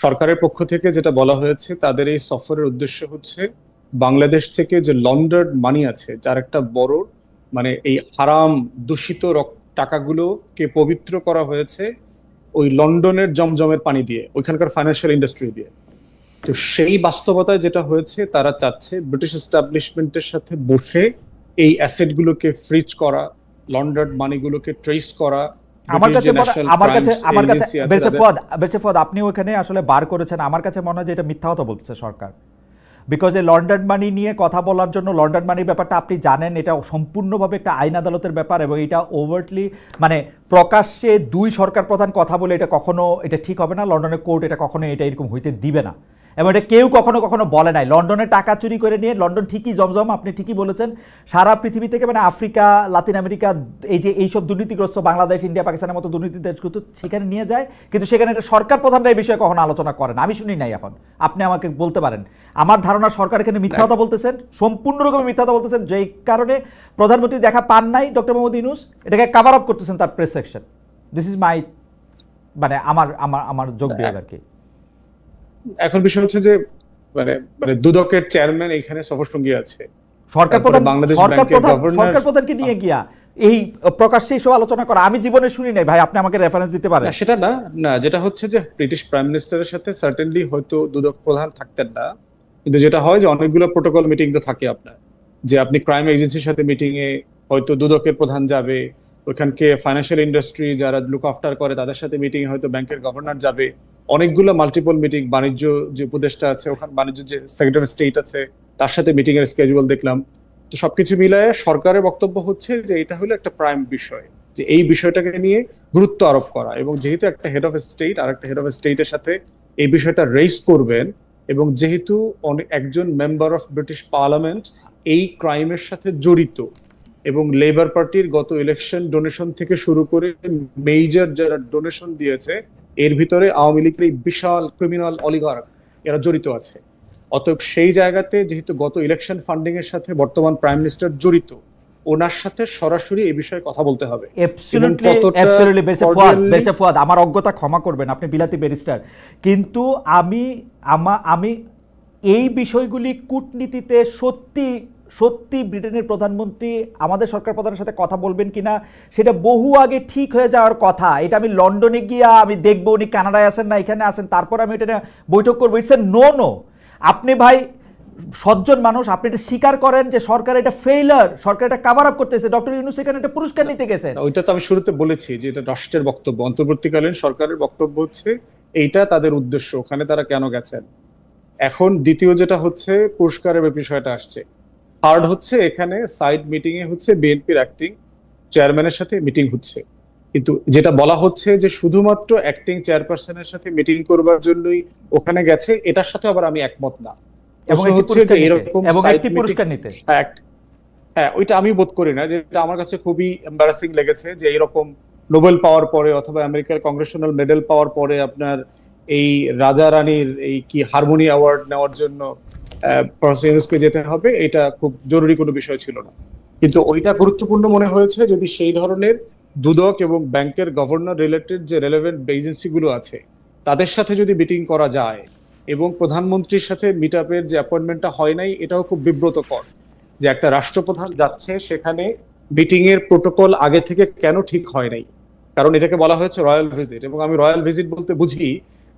সরকারের পক্ষ থেকে যেটা বলা হয়েছে, তাদের এই সফরের উদ্দেশ্য হচ্ছে বাংলাদেশ থেকে যে লন্ডার্ড মানি আছে, যার একটা বড় মানে এই হারাম দূষিত টাকাগুলোকে পবিত্র করা হয়েছে ওই লন্ডনের জমজমের পানি দিয়ে, ওইখানকার ফাইন্যান্সিয়াল ইন্ডাস্ট্রি দিয়ে। তো সেই বাস্তবতায় যেটা হয়েছে, তারা চাচ্ছে ব্রিটিশ এস্টাবলিশমেন্টের সাথে বসে এই অ্যাসেট গুলোকে ফ্রিজ করা, লন্ডার্ড মানিগুলোকে ট্রেস করা। আমার ব্রিটিশ কাছে যে ন্যাশনাল ক্রাইমস এজেন্সি আছে বেশে ফদ আপনি ওখানে আসলে বার করেছেন, আমার কাছে মনে হয় যে এটা মিথ্যা কথা বলতেছে সরকার। বিকজ এই লন্ডন মানি নিয়ে কথা বলার জন্য, লন্ডন মানির ব্যাপারটা আপনি জানেন, এটা সম্পূর্ণভাবে একটা আইন আদালতের ব্যাপার, এবং এটা ওভারটলি মানে প্রকাশ্যে দুই সরকার প্রধান কথা বলে এটা কখনো এটা ঠিক হবে না। লন্ডনের কোর্ট এটা কখনো এটা এরকম হইতে দিবে না, এবং এটা কেউ কখনো কখনো বলে নাই। লন্ডনে টাকা চুরি করে নিয়ে লন্ডন ঠিকই জমজম, আপনি ঠিকই বলেছেন, সারা পৃথিবী থেকে মানে আফ্রিকা, লাতিন আমেরিকা, এই যে এইসব দুর্নীতিগ্রস্ত বাংলাদেশ, ইন্ডিয়া, পাকিস্তানের মতো দুর্নীতি দেশগুলো সেখানে নিয়ে যায়, কিন্তু সেখানে এটা সরকার প্রধানরা এই বিষয়ে কখনো আলোচনা করেন, আমি শুনি নাই। এখন আপনি আমাকে বলতে পারেন, আমার ধারণা সরকার এখানে মিথ্যা কথা বলতেছেন, সম্পূর্ণ রকমের মিথ্যা কথা বলতেছেন, যেই কারণে প্রধানমন্ত্রী দেখা পান নাই ডক্টর মোহাম্মদ ইউনূস, এটাকে কভার আপ করতেছেন তার press section. This is my মানে আমার আমার আমার যোগ বিয়োগ আর কি। এখন বিষয় হচ্ছে যে মানে মানে দুদকের চেয়ারম্যান এখানে সফর সঙ্গী আছে, সরকার প্রধানকে নিয়ে গিয়া এই প্রকাশ্যে এসব আলোচনা করা আমি জীবনে শুনি নাই ভাই, আপনি আমাকে রেফারেন্স দিতে পারেন? সেটা না, না যেটা হচ্ছে যে ব্রিটিশ প্রাইম মিনিস্টারের সাথে সার্টেনলি হয়তো দুদক প্রধান থাকতেন না, কিন্তু যেটা হয় যে অনেকগুলো প্রোটোকল মিটিং তো থাকে আপনার, যে আপনি ক্রাইম এজেন্সির সাথে মিটিং এ হয়তো দুদকের প্রধান যাবে, ওইখানকে ফাইন্যান্সিয়াল ইন্ডাস্ট্রি যারা লুক আফটার করে তাদের সাথে মিটিং এ হয়তো ব্যাংকের গভর্নর যাবে, অনেকগুলো মাল্টিপল মিটিং, বাণিজ্য যে উপদেষ্টা আছে ওখানে, বাণিজ্য যে সেক্রেটারি স্টেট আছে তার সাথে মিটিং এর স্কেজুয়াল দেখলাম। তো সবকিছু মিলায় সরকারের বক্তব্য হচ্ছে যে এটা হলো একটা প্রাইম বিষয়, যে এই বিষয়টাকে নিয়ে গুরুত্ব আরোপ করা, এবং যেহেতু একটা হেড অফ স্টেট আর একটা হেড অফ স্টেটের সাথে এই বিষয়টা রেইজ করবেন, এবং যেহেতু একজন মেম্বার অফ ব্রিটিশ পার্লামেন্ট এই ক্রাইমের সাথে জড়িত, এবং লেবার পার্টির গত ইলেকশন ডোনেশন থেকে শুরু করে মেজর যারা ডোনেশন দিয়েছে এর ভিতরে আওয়ামী লীগের এই বিশাল ক্রিমিনাল অলিগার্ক এরা জড়িত আছে। অতএব সেই জায়গাতে যেহেতু গত ইলেকশন ফান্ডিং এর সাথে বর্তমান প্রাইম মিনিস্টার জড়িত, ওনার সাথে সরাসরি এই বিষয়ে কথা বলতে হবে। আমার অজ্ঞতা ক্ষমা করবেন, আপনি বিলাতি ব্যারিস্টার, কিন্তু আমি এই বিষয়গুলি কূটনীতিতে সত্যি সত্যি ব্রিটেনের প্রধানমন্ত্রী আমাদের সরকার প্রধানের সাথে কথা বলবেন কিনা সেটা বহু আগে ঠিক হয়ে যাওয়ার কথা। এটা আমি লন্ডনে গিয়া আমি দেখবো উনি কানাডায় আছেন না এখানে আছেন, তারপর আমি এটা বৈঠক করবো। It's a no. আপনি ভাই সজ্জন মানুষ, আপনি এটা স্বীকার করেন যে সরকার এটা ফেইলার, সরকার এটা কভার আপ করতেছে। ডক্টর ইউনূস এখানে একটা পুরস্কার নিতে গেছেন। ওইটা তো আমি শুরুতে বলেছি যে এটা রাষ্ট্রের বক্তব্য, অন্তর্বর্তীকালীন সরকারের বক্তব্য হচ্ছে এইটা তাদের উদ্দেশ্য, ওখানে তারা কেন গেছেন। এখন দ্বিতীয় যেটা হচ্ছে পুরস্কারের বিষয়টা আসছে, থার্ড হচ্ছে এখানে সাইড মিটিং এ হচ্ছে বিএনপির অ্যাক্টিং চেয়ারম্যানের সাথে মিটিং হচ্ছে, কিন্তু যেটা বলা হচ্ছে যে শুধুমাত্র অ্যাক্টিং চেয়ারপারসনের সাথে মিটিং করবার জন্যই ওখানে গেছে, এটার সাথে আবার আমি একমত না। হ্যাঁ, ওইটা আমি বোধ করি না, যেটা আমার কাছে খুবই এম্বারাসিং লেগেছে যে এরকম নোবেল পাওয়ার পরে অথবা আমেরিকার কংগ্রেশনাল মেডেল পাওয়ার পরে আপনার এই রাজা রানীর এই কি হারমোনি অ্যাওয়ার্ড নেওয়ার জন্য প্রফেসর ইউনূসকে যেতে হবে, এটা খুব জরুরি কোনো বিষয় ছিল না। কিন্তু ওইটা গুরুত্বপূর্ণ মনে হয়েছে যদি সেই ধরনের দুদক এবং ব্যাংকের গভর্নর রিলেটেড যে রেলেভেন্ট এজেন্সি গুলো আছে তাদের সাথে যদি মিটিং করা যায়, এবং প্রধানমন্ত্রীর সাথে মিট আপের যে অ্যাপয়েন্টমেন্টটা হয় নাই, এটাও খুব বিব্রতকর যে একটা রাষ্ট্রপ্রধান যাচ্ছে সেখানে মিটিং এর প্রোটোকল আগে থেকে কেন ঠিক হয় নাই। কারণ এটাকে বলা হয়েছে রয়্যাল ভিজিট, এবং আমি রয়্যাল ভিজিট বলতে বুঝি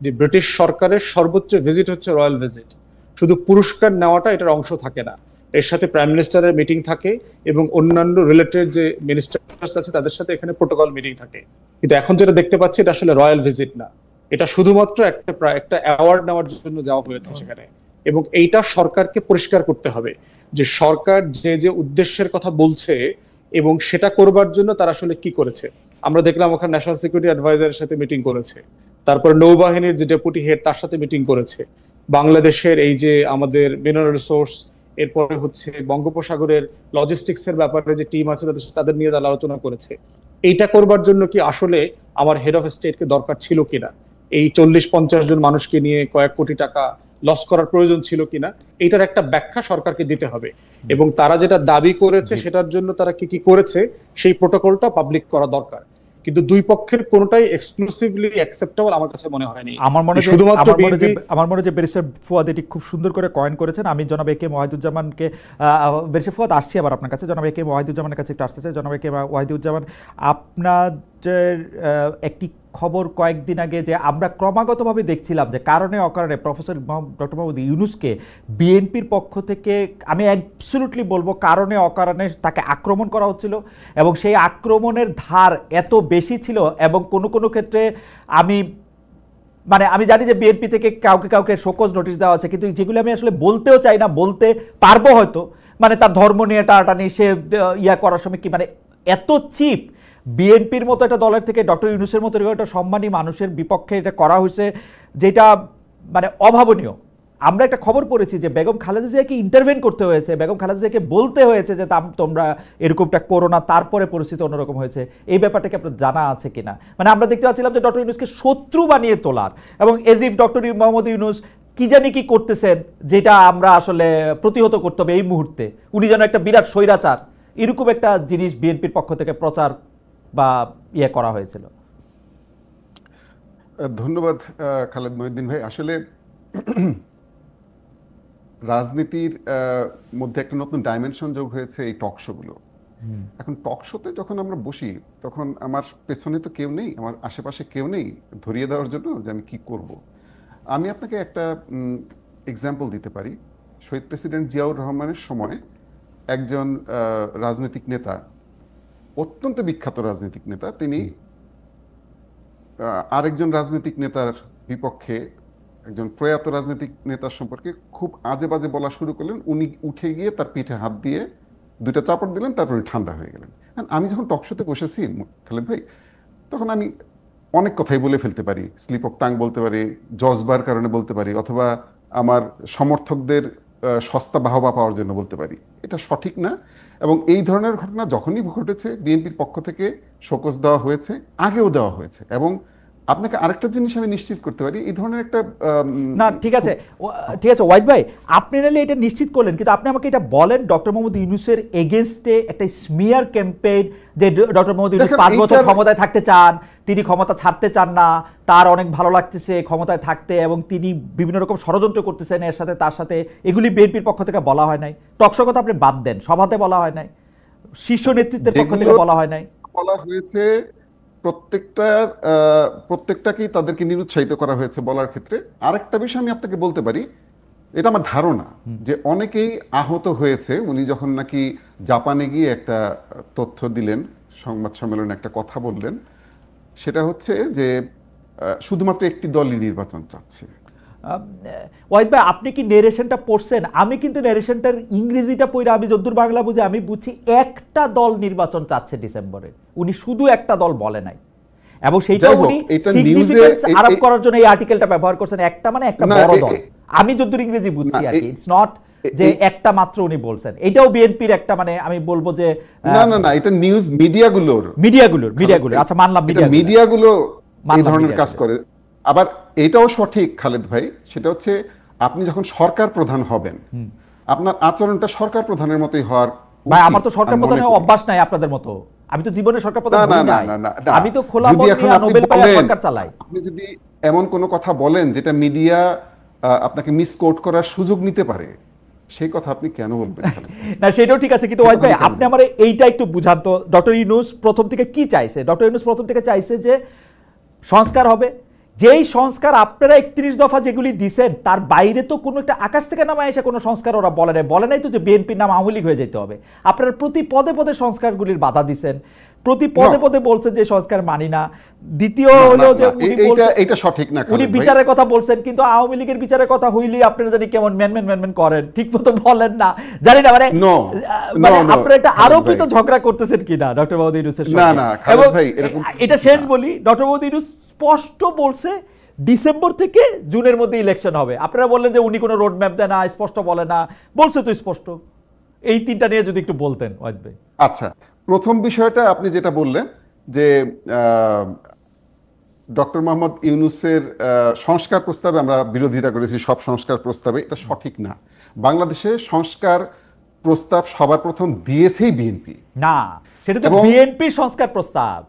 যে ব্রিটিশ সরকারের সর্বোচ্চ ভিজিট হচ্ছে রয়্যাল ভিজিট। শুধু পুরস্কার নেওয়াটা এটার অংশ থাকে না, এর সাথে প্রাইম মিনিস্টারের মিটিং থাকে এবং অন্যান্য রিলেটেড যে মিনিস্টার্স আছে তাদের সাথে এখানে প্রোটোকল মিটিং থাকে। কিন্তু এখন যেটা দেখতে পাচ্ছি এটা আসলে রয়্যাল ভিজিট না, এটা শুধুমাত্র একটা অ্যাওয়ার্ড নেওয়ার জন্য যাওয়া হয়েছে সেখানে। এবং এইটা সরকারকে পরিষ্কার করতে হবে যে সরকার যে যে উদ্দেশ্যের কথা বলছে এবং সেটা করবার জন্য তারা আসলে কি করেছে। আমরা দেখলাম ওখানে ন্যাশনাল সিকিউরিটি অ্যাডভাইজারের সাথে মিটিং করেছে, তারপর নৌবাহিনীর যে ডেপুটি হেড তার সাথে মিটিং করেছে, বাংলাদেশের এই যে আমাদের মিনারেল রিসোর্স, এরপরে হচ্ছে বঙ্গোপসাগরের লজিস্টিক্স এর ব্যাপারে যে টিম আছে তাদের নিয়ে তারা আলোচনা করেছে। এইটা করবার জন্য কি আসলে আমার হেড অফ স্টেটকে দরকার ছিল কিনা, এই 40-50 জন মানুষকে নিয়ে কয়েক কোটি টাকা লস করার প্রয়োজন ছিল কিনা, এইটার একটা ব্যাখ্যা সরকারকে দিতে হবে। এবং তারা যেটা দাবি করেছে সেটার জন্য তারা কি কি করেছে সেই প্রোটোকলটা পাবলিক করা দরকার। কিন্তু দুই পক্ষের কোনোটাই এক্সক্লুসিভলি অ্যাকসেপ্টেবল আমার কাছে মনে হয়নি। আমার মনে শুধুমাত্র যে ব্যারিস্টার ফুয়াদ এটি খুব সুন্দর করে কয়েন করেছেন। আমি জনাব এ কে ওয়াহিদুজ্জামানকে, ব্যারিস্টার ফুয়াদ আসছি আবার আপনার কাছে, জনাব এ কে ওয়াহিদুজ্জামানের কাছে একটু আসতে চাই। জনাব এ কে ওয়াহিদুজ্জামান, আপনাদের একটি খবর কয়েকদিন আগে যে আমরা ক্রমাগতভাবে দেখছিলাম যে কারণে অকারণে প্রফেসর ডক্টর মোহাম্মদ ইউনূসকে বিএনপির পক্ষ থেকে, আমি অ্যাবসলিউটলি বলবো কারণে অকারণে তাকে আক্রমণ করা হচ্ছিল, এবং সেই আক্রমণের ধার এত বেশি ছিল, এবং কোনো ক্ষেত্রে আমি জানি যে বিএনপি থেকে কাউকে শোকজ নোটিশ দেওয়া আছে, কিন্তু যেগুলো আমি আসলে বলতেও চাই না, বলতে পারবো হয়তো, তার ধর্ম নিয়ে টানাটানি, সে করার সময় কি এত চিপ বিএনপির মতো একটা দলের থেকে ডক্টর ইউনূসের মতো একটা সম্মানী মানুষের বিপক্ষে এটা করা হয়েছে, যেটা অভাবনীয়। আমরা একটা খবর পড়েছি যে বেগম খালেদা জিয়াকে ইন্টারভেন করতে হয়েছে, বেগম খালেদা জিয়াকে বলতে হয়েছে যে তোমরা এরকমটা করো না, তারপরে পরিস্থিতি অন্যরকম হয়েছে। এই ব্যাপারটাকে আপনার জানা আছে কিনা? আমরা দেখতে পাচ্ছিলাম যে ডক্টর ইউনূসকে শত্রু বানিয়ে তোলার, এবং age if doctor Mohammad Yunus কি জানি কি করতেছেন, যেটা আমরা আসলে প্রতিহত করতে হবে এই মুহূর্তে, উনি যেন একটা বিরাট স্বৈরাচার, এরকম একটা জিনিস বিএনপির পক্ষ থেকে প্রচার বা করা হয়েছিল। ধন্যবাদ খালেদ মহিউদ্দিন ভাই। আসলে রাজনীতির মধ্যে একটা নতুন ডাইমেনশন যোগ হয়েছে এই টক শোগুলো। এখন টক শোতে যখন আমরা বসি, তখন আমার পেছনে তো কেউ নেই, আমার আশেপাশে কেউ নেই ধরিয়ে দেওয়ার জন্য যে আমি কি করব। আমি আপনাকে একটা এক্সাম্পল দিতে পারি। শহীদ প্রেসিডেন্ট জিয়াউর রহমানের সময় একজন রাজনৈতিক নেতা, অত্যন্ত বিখ্যাত রাজনৈতিক নেতা, তিনি আরেকজন রাজনৈতিক নেতার বিপক্ষে, একজন প্রয়াত রাজনৈতিক নেতার সম্পর্কে খুব আজে বাজে বলা শুরু করলেন। উনি উঠে গিয়ে তার পিঠে হাত দিয়ে দুইটা চাপড় দিলেন, তারপর উনি ঠান্ডা হয়ে গেলেন। আমি যখন টকশোতে বসেছি খালেদ ভাই, তখন আমি অনেক কথাই বলে ফেলতে পারি, স্লিপ অফ টাং বলতে পারি, জজবার কারণে বলতে পারি, অথবা আমার সমর্থকদের সস্তা বাহবা পাওয়ার জন্য বলতে পারি। এটা সঠিক না। এবং এই ধরনের ঘটনা যখনই ঘটেছে বিএনপির পক্ষ থেকে শোকজ দেওয়া হয়েছে, আগেও দেওয়া হয়েছে। এবং আপনাকে আরেকটা জিনিস আমি নিশ্চিত করতে পারি, এই ধরনের একটা না, ঠিক আছে ওয়াহিদ ভাই, আপনি নাহলে এটা নিশ্চিত করলেন, কিন্তু আপনি আমাকে এটা বলেন, ডক্টর মোহাম্মদ ইউনূসের এগেইনস্টে একটা স্মিয়ার ক্যাম্পেইন, যে ডক্টর মোহাম্মদ ইউনূস 5 বছর ক্ষমতায় থাকতে চান, তিনি ক্ষমতা ছাড়তে চান না, তার অনেক ভালো লাগতেছে ক্ষমতায় থাকতে, এবং তিনি বিভিন্ন রকম ষড়যন্ত্র করতেছেন এর সাথে তার সাথে, এগুলি বিএনপির পক্ষ থেকে বলা হয় নাই। টকশো কথা আপনি বাদ দেন, সভাতে বলা হয় নাই, শীর্ষ নেতৃত্বের পক্ষ থেকে বলা হয় নাই। বলা হয়েছে প্রত্যেকটাকেই তাদেরকে নিরুৎসাহিত করা হয়েছে বলার ক্ষেত্রে। আরেকটা বিষয় আমি আপনাকে বলতে পারি, এটা আমার ধারণা যে অনেকেই আহত হয়েছে উনি যখন নাকি জাপানে গিয়ে একটা তথ্য দিলেন, সংবাদ সম্মেলনে একটা কথা বললেন, সেটা হচ্ছে যে শুধুমাত্র একটি দলই নির্বাচন চাচ্ছে। ওয়াহিদ ভাই, আপনি কি নেরেশনটা পড়ছেন? আমি কিন্তু নেরেশনটার ইংরেজিটা পড়ে, আমি যদ্দূর বাংলা বুঝে আমি বুঝছি একটা দল নির্বাচন চাচ্ছে ডিসেম্বরে, উনি শুধু একটা দল বলে নাই, এবং সেইটা উনি সিগনিফিকেন্স আরোপ করার জন্য এই আর্টিকেলটা ব্যবহার করছেন, একটা একটা বড় দল, আমি যদ্দূর ইংরেজি বুঝছি আর কি। ইটস নট যে একটা মাত্র উনি বলছেন, এটাও বিএনপির একটা আমি বলবো যে না, এটা নিউজ মিডিয়াগুলোর আচ্ছা মানলাম, মিডিয়াগুলো এই ধরনের কাজ করে। আবার এটাও সঠিক খালেদ ভাই, সেটা হচ্ছে আপনি যখন সরকার প্রধান হবেন, আপনার আচরণটা সরকার প্রধানের মতোই হওয়ার। ভাই, আমার তো সরকার প্রধানের অভ্যাস নাই আপনাদের মতো, আমি তো জীবনে সরকার প্রধান হই নাই, আমি তো খোলা মন নিয়ে নোবেল পাইয়া সরকার চালাই। আপনি যদি এমন কোনো কথা বলেন যেটা মিডিয়া আপনাকে মিসকোট করার সুযোগ নিতে পারে, সেই কথা আপনি কেন বলবেন? না, সেটাও ঠিক আছে, কিন্তু ওয়াহিদ ভাই আপনি আমার এইটা একটু বুঝান তো, ডক্টর ইউনূস প্রথম থেকে কি চাইছে? ডক্টর ইউনূস প্রথম থেকে চাইছে যে সংস্কার হবে, যেই সংস্কার আপনারা 31 দফা যেগুলি দিছেন, তার বাইরে তো কোনো একটা আকাশ থেকে নামায় এসে কোনো সংস্কার ওরা বলে নাই তো যে বিএনপির নাম আওয়ামী লীগ হয়ে যেতে হবে। আপনারা প্রতি পদে পদে সংস্কারগুলির বাধা দিছেন, প্রতি পদে পদে বলছেন যে সংস্কার মানি না। দ্বিতীয় হলো যে এটা সঠিক না, উনি বিচারের কথা বলছেন, কিন্তু আওয়ামী লীগের বিচারের কথা হইলে আপনারা জানি কেমন ম্যান করেন, ঠিক মতো বলেন না, জানি না, আপনারা একটা আরোপিত ঝগড়া করতেছেন কিনা ডক্টর মোহাম্মদ ইউনূসের সঙ্গে। এটা শেষ বলি, ডক্টর মোহাম্মদ ইউনূস স্পষ্ট বলছে ডিসেম্বর থেকে জুনের মধ্যে ইলেকশন হবে। আপনারা বললেন যে উনি কোনো রোড ম্যাপ দেয় না, স্পষ্ট বলে না, বলছে তো স্পষ্ট। এই তিনটা নিয়ে যদি একটু বলতেন ওয়াহিদ ভাই। আচ্ছা, প্রথম বিষয়টা আপনি যেটা বললেন যে ডক্টর মোহাম্মদ ইউনূসের সংস্কার প্রস্তাবে আমরা বিরোধিতা করেছি, সব সংস্কার প্রস্তাবে, এটা সঠিক না। বাংলাদেশে সংস্কার প্রস্তাব সবার প্রথম দিয়েছেই বিএনপি। না, সেটা তো বিএনপির সংস্কার প্রস্তাব।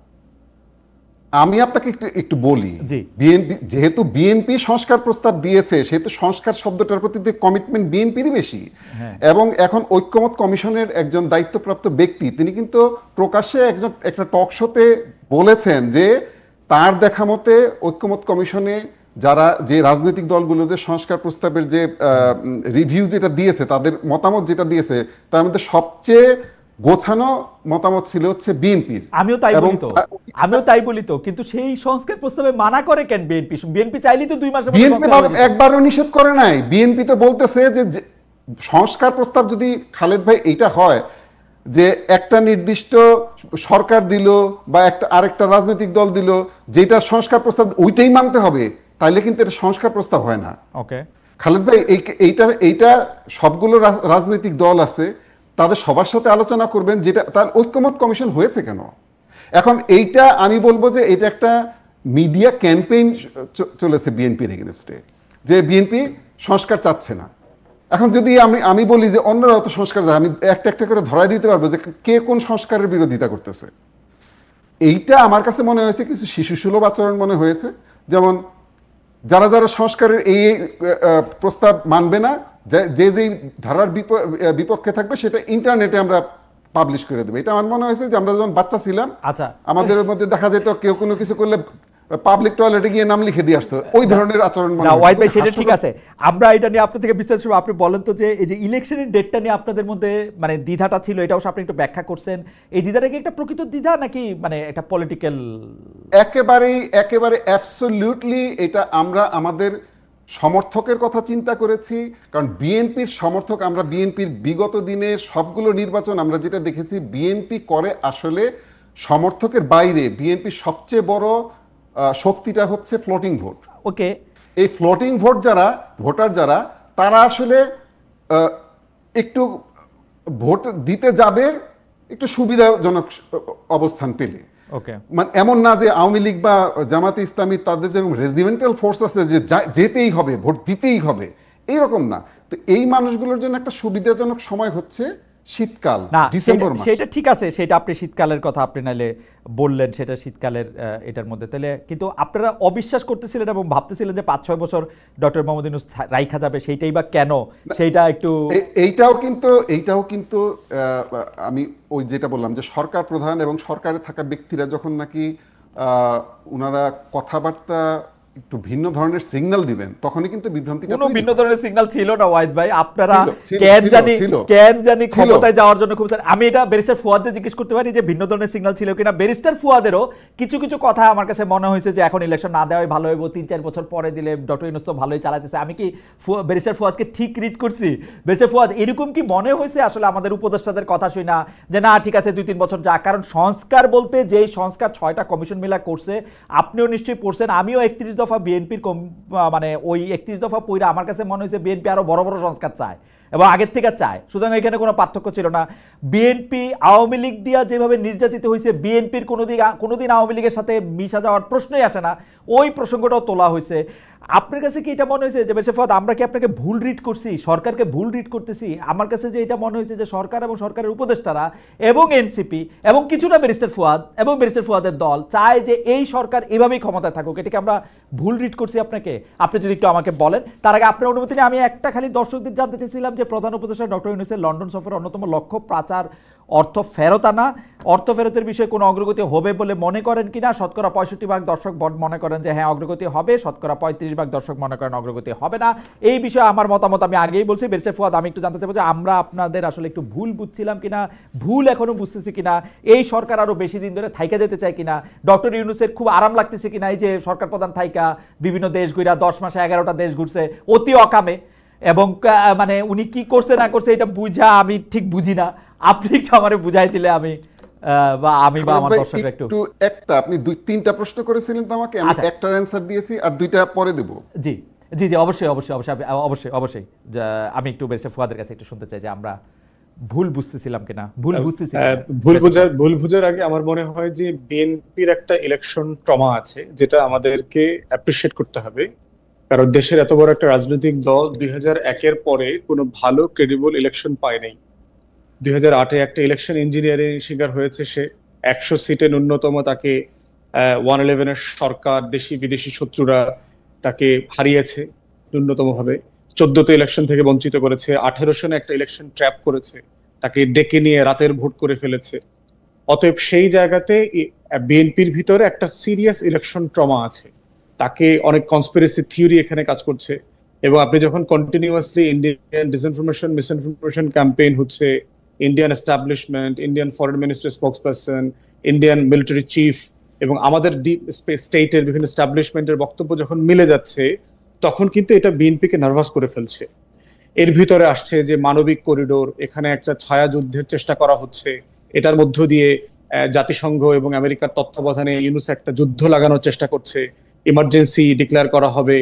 আমি আপনাকে একটু একটু বলি, জি। বিএনপি যেহেতু বিএনপি সংস্কার প্রস্তাব দিয়েছে, সেহেতু সংস্কার শব্দটার প্রতি কমিটমেন্ট বিএনপিরই বেশি। হ্যাঁ। এবং এখন ঐক্যমত কমিশনের একজন দায়িত্বপ্রাপ্ত ব্যক্তি তিনি কিন্তু প্রকাশ্যে একটা টক শোতে বলেছেন যে তার দেখা মতে ঐক্যমত কমিশনে যারা যে রাজনৈতিক দলগুলো যে সংস্কার প্রস্তাবের যে রিভিউ যেটা দিয়েছে, তাদের মতামত যেটা দিয়েছে, তার মধ্যে সবচেয়ে গোছানো মতামত ছিল হচ্ছে বিএনপির। আমিও তাই বলি তো, কিন্তু সেই সংস্কার প্রস্তাবে মানা করে কেন বিএনপি? বিএনপি চাইলেই তো 2 মাসের বিএনপি একবারও নিষেধ করে নাই। বিএনপি তো বলতেছে যে সংস্কার প্রস্তাব যদি খালেদ ভাই এইটা হয় যে একটা নির্দিষ্ট সরকার দিল বা আরেকটা রাজনৈতিক দল দিল, যেটা সংস্কার প্রস্তাব ওইটাই মানতে হবে, তাইলে কিন্তু এটা সংস্কার প্রস্তাব হয় না। ওকে খালেদ ভাই, এইটা সবগুলো রাজনৈতিক দল আছে, তাদের সবার সাথে আলোচনা করবেন, যেটা তার ঐক্যমত কমিশন হয়েছে কেন। এখন এইটা আমি বলবো যে এটা একটা মিডিয়া ক্যাম্পেইন চলেছে বিএনপির এগেনস্টে, যে বিএনপি সংস্কার চাচ্ছে না। এখন যদি আমি বলি যে অন্যরাও তো সংস্কার চায়, আমি একটা করে ধরাই দিতে পারবো যে কে কোন সংস্কারের বিরোধিতা করতেছে। এইটা আমার কাছে মনে হয়েছে কিছু শিশুসুলভ আচরণ মনে হয়েছে। যেমন যারা যারা সংস্কারের এই প্রস্তাব মানবে না, যে ধারার বিপক্ষে থাকবে, সেটা ইন্টারনেটে আমরা পাবলিশ করে দেবো। এটা আমার মনে হয়েছে যে আমরা যখন বাচ্চা ছিলাম, আচ্ছা, আমাদের মধ্যে দেখা যেত কেউ কোনো কিছু করলে পাবলিক টয়লেটে গিয়ে নাম লিখে দিয়ে আসতো, ওই ধরনের আচরণ মনে হয়। ওয়াহিদ ভাই, সেটা ঠিক আছে, আমরা এটা নিয়ে আপনার থেকে বিস্তারিত শুনবো। আপনি বলেন তো যে এই যে ইলেকশনের ডেটটা নিয়ে আপনাদের মধ্যে মানে দ্বিধাটা ছিল, এটাও আপনি একটু ব্যাখ্যা করছেন। এই দ্বিধাটা কি একটা প্রকৃত দ্বিধা নাকি মানে একটা পলিটিক্যাল? একেবারে অ্যাবসলিউটলি এটা আমরা আমাদের সমর্থকের কথা চিন্তা করেছি। কারণ বিএনপির সমর্থক আমরা, বিএনপির বিগত দিনের সবগুলো নির্বাচন আমরা যেটা দেখেছি, বিএনপি করে আসলে সমর্থকের বাইরে বিএনপির সবচেয়ে বড় শক্তিটা হচ্ছে ফ্লোটিং ভোট। ওকে, এই ফ্লোটিং ভোট ভোটার যারা, তারা আসলে একটু ভোট দিতে যাবে একটু সুবিধাজনক অবস্থান পেলে। ওকে, মানে এমন না যে আওয়ামী লীগ বা জামাতে ইসলামী তাদের যেরকম রেজিমেন্টাল ফোর্স আছে যে যেতেই হবে, ভোট দিতেই হবে, এইরকম না। তো এই মানুষগুলোর জন্য একটা সুবিধাজনক সময় হচ্ছে শীতকাল, ডিসেম্বর মাস। সেটা ঠিক আছে, সেটা আপনি শীতকালের কথা আপনি নাইলে বললেন, সেটা শীতকালের এটার মধ্যে। তাহলে কিন্তু আপনারা অবিশ্বাস করতেছিলেন এবং ভাবতেছিলেন যে 5-6 বছর ডক্টর মোহাম্মদ ইউনূস রাইখা যাবে, সেইটাই বা কেন, সেইটা একটু এইটাও কিন্তু আমি ওই যেটা বললাম যে সরকার প্রধান এবং সরকারে থাকা ব্যক্তিরা যখন নাকি ওনারা কথাবার্তা একটু ভিন্ন ধরনের সিগন্যাল দিবেন, তখনই কিন্তু বিভ্রান্তিটা। কোনো ভিন্ন ধরনের সিগন্যাল ছিল না ওয়াহিদ ভাই। আপনারা কেন জানি ক্ষমতায় যাওয়ার জন্য খুব, আমি এটা ব্যারিস্টার ফুয়াদকে জিজ্ঞেস করতে পারি যে ভিন্ন ধরনের সিগন্যাল ছিল কিনা। ব্যারিস্টার ফুয়াদেরও কিছু কিছু কথা আমার কাছে মনে হয়েছে যে এখন ইলেকশন না দেওয়াই ভালো হইব, 3-4 বছর পরে দিলে, ডক্টর ইউনূস তো ভালোই চালাতেছে। আমি কি ব্যারিস্টার ফুয়াদকে ঠিক রিড করছি? ব্যারিস্টার ফুয়াদ, এরকম কি মনে হয়েছে আসলে আমাদের উপদেষ্টাদের কথা শুই না যে না ঠিক আছে 2-3 বছর যাক? কারণ সংস্কার বলতে যেই সংস্কার 6টা কমিশন মিলা করছে, আপনিও নিশ্চয়ই পড়ছেন, আমিও 31 দফা বিএনপির মানে ওই 31 দফা পইরা আমার কাছে মনে হয়েছে বিএনপি আরো বড় বড় সংস্কার চায় এবং আগের থেকে চায়। সুতরাং এখানে কোনো পার্থক্য ছিল না। বিএনপি আওয়ামী লীগ দিয়া যেভাবে নির্যাতিত হয়েছে, বিএনপির কোনোদিন আওয়ামী লীগের সাথে মিশা যাওয়ার প্রশ্নই আসে না, ওই প্রসঙ্গটাও তোলা হয়েছে। আপনার কাছে কি এটা মনে হয়েছে যে ব্যারিস্টার ফুয়াদ আমরা কি আপনাকে ভুল রিড করছি, সরকারকে ভুল রিড করতেছি? আমার কাছে যে এটা মনে হয়েছে যে সরকার এবং সরকারের উপদেষ্টারা এবং এনসিপি এবং কিছুটা ব্যারিস্টার ফুয়াদ এবং ব্যারিস্টার ফুয়াদের দল চায় যে এই সরকার এভাবেই ক্ষমতায় থাকুক। এটাকে আমরা ভুল রিড করছি আপনাকে? আপনি যদি একটু আমাকে বলেন। তার আগে আপনার অনুমতি নিয়ে আমি একটা খালি দর্শকদের জানতে চেয়েছিলাম যে প্রধান উপদেষ্টা ডক্টর ইউনূসের লন্ডন সফরের অন্যতম লক্ষ্য পাচার অর্থ ফেরত আনা, অর্থ ফেরতের বিষয়ে কোনো অগ্রগতি হবে বলে মনে করেন কিনা? শতকরা 65% দর্শক মনে করেন যে হ্যাঁ অগ্রগতি হবে, শতকরা 35% দর্শক মনে করেন অগ্রগতি হবে না। এই বিষয়ে আমার মতামত আমি আগেই বলছি। ব্যারিস্টার ফুয়াদ, আমি একটু জানতে চাইবো যে আমরা আপনাদের আসলে একটু ভুল বুঝছিলাম কিনা, ভুল এখনো বুঝতেছি কিনা, এই সরকার আরো বেশি দিন ধরে থাইকা যেতে চায় কিনা, ডক্টর ইউনূসের খুব আরাম লাগতেছে কিনা এই যে সরকার প্রধান থাইকা বিভিন্ন দেশ ঘুরা 10 মাসে 11টা দেশ ঘুরছে অতি অকামে, এবং মানে উনি কি করছে না করছে এটা বুঝা আমি ঠিক বুঝি না। আপনি একটু আমারে বুঝাই দিলে আমি বা আমার দর্শকরা একটু আপনি 2-3টা প্রশ্ন করেছিলেন তো আমাকে, আমি একটার অ্যানসার দিয়েছি আর 2টা পরে দেব। জি জি জি, অবশ্যই অবশ্যই অবশ্যই অবশ্যই অবশ্যই। আমি একটু ব্যারিস্টার ফুয়াদের কাছে একটু শুনতে চাই যে আমরা ভুল বুঝতেছিলাম কিনা, ভুল বুঝার আগে আমার মনে হয় যে বিএনপির একটা ইলেকশন ট্রমা আছে, যেটা আমাদেরকে অ্যাপ্রিশিয়েট করতে হবে। কারণ দেশের এত বড় একটা রাজনৈতিক দল 2001-এর পরে কোনো ভালো ক্রেডিবল ইলেকশন পায় নাই। 2008-এ একটা ইলেকশন ইঞ্জিনিয়ারিং শিকার হয়েছে সে, 100 সিটে ন্যূনতম তাকে 111-এর সরকার, দেশি বিদেশি শত্রুরা তাকে হারিয়েছে ন্যূনতম ভাবে, 14তে ইলেকশন থেকে বঞ্চিত করেছে, 18 সনে একটা ইলেকশন ট্র্যাপ করেছে, তাকে ডেকে নিয়ে রাতের ভোট করে ফেলেছে। অতএব সেই জায়গাতে বিএনপির ভিতরে একটা সিরিয়াস ইলেকশন ট্রমা আছে, তাকে অনেক কনস্পিরেসি থিওরি এখানে কাজ করছে। এবং আপনি যখন continuously Indian disinformation misinformation campaign হচ্ছে, Indian establishment, Indian foreign minister spokesperson, Indian military chief এবং আমাদের ডিপ স্টেটের বিভিন্ন এস্টাবলিশমেন্টের বক্তব্য যখন মিলে যাচ্ছে, তখন কিন্তু এটা বিএনপিকে নার্ভাস করে ফেলছে। এর ভিতরে আসছে যে মানবিক করিডোর, এখানে একটা ছায়া যুদ্ধের চেষ্টা করা হচ্ছে, এটার মধ্য দিয়ে জাতিসংঘ এবং আমেরিকার তত্ত্বাবধানে ইউনুস একটা যুদ্ধ লাগানোর চেষ্টা করছে, ইমার্জেন্সি ডিক্লেয়ার করা হবে,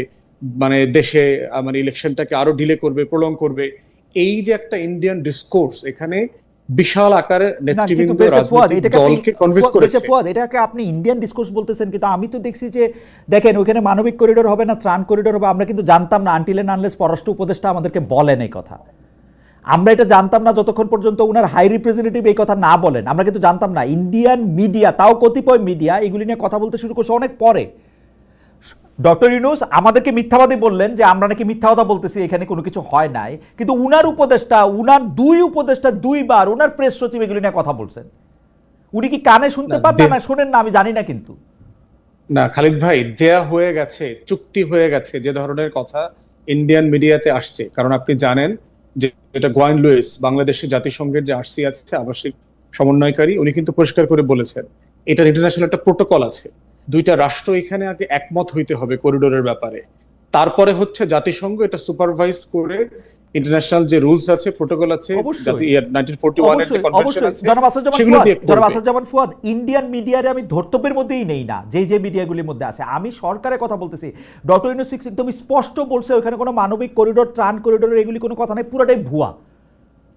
মানে দেশে মানে ইলেকশনটাকে আরো ডিলে করবে, প্রলং করবে। এই যে একটা ইন্ডিয়ান ডিসকোর্স, এখানে বিশাল আকারে নেতৃবৃন্দ রাজনৈতিক দলকে কনভিন্স করেছে। এটাকে আপনি ইন্ডিয়ান ডিসকোর্স বলতেছেন, কিন্তু আমি তো দেখছি যে দেখেন ওইখানে মানবিক করিডোর হবে না, ত্রাণ করিডোর হবে, আমরা কিন্তু জানতাম না আনটিল এন্ড আনলেস পররাষ্ট্র উপদেষ্টা আমাদেরকে বলেন এই কথা। আমরা এটা জানতাম না যতক্ষণ পর্যন্ত ওনার হাই রিপ্রেজেন্টেটিভ এই কথা না বলেন, আমরা কিন্তু জানতাম না। ইন্ডিয়ান মিডিয়া, তাও কতিপয় মিডিয়া এগুলি নিয়ে কথা বলতে শুরু করছে অনেক পরে। ডক্টর ইউনূস আমাদেরকে মিথ্যাবাদী বললেন যে আমরা নাকি মিথ্যা কথা বলতেছি, এখানে কোনো কিছু হয় নাই, কিন্তু উনার উপদেষ্টা, উনার দুই উপদেষ্টা দুইবার উনার প্রেস সচিব এগুলি নিয়ে কথা বলছেন। উনি কি কানে শুনতে পান না শোনেন না আমি জানি না, কিন্তু না খালিদ ভাই, দেয়া হয়ে গেছে, চুক্তি হয়ে গেছে যে ধরনের কথা ইন্ডিয়ান মিডিয়াতে আসছে। কারণ আপনি জানেন যে যেটা গোয়েন লুইস, বাংলাদেশের জাতিসংঘের যে আরসি আছে, আবাসিক সমন্বয়কারী, উনি কিন্তু পরিষ্কার করে বলেছেন এটার ইন্টারন্যাশনাল একটা প্রোটোকল আছে, দুইটা রাষ্ট্র এখানে আগে একমত হইতে হবে করিডোরের ব্যাপারে, তারপরে হচ্ছে জাতিসংঘ এটা সুপারভাইজ করে ইন্টারন্যাশনাল যে রুলস আছে, প্রোটোকল আছে, 1941 এর যে কনভেনশন আছে, সেগুলো দিয়ে করবে। ফুয়াদ, ইন্ডিয়ান মিডিয়ারে আমি ধর্তব্যের মধ্যেই নেই না, যে মিডিয়াগুলির মধ্যে আছে। আমি সরকারের কথা বলতেছি। ডক্টর ইউনূস একদম স্পষ্ট বলছে ওখানে কোনো মানবিক করিডোর, ত্রাণ করিডোর এগুলি কোনো কথা নাই, পুরোটাই ভুয়া।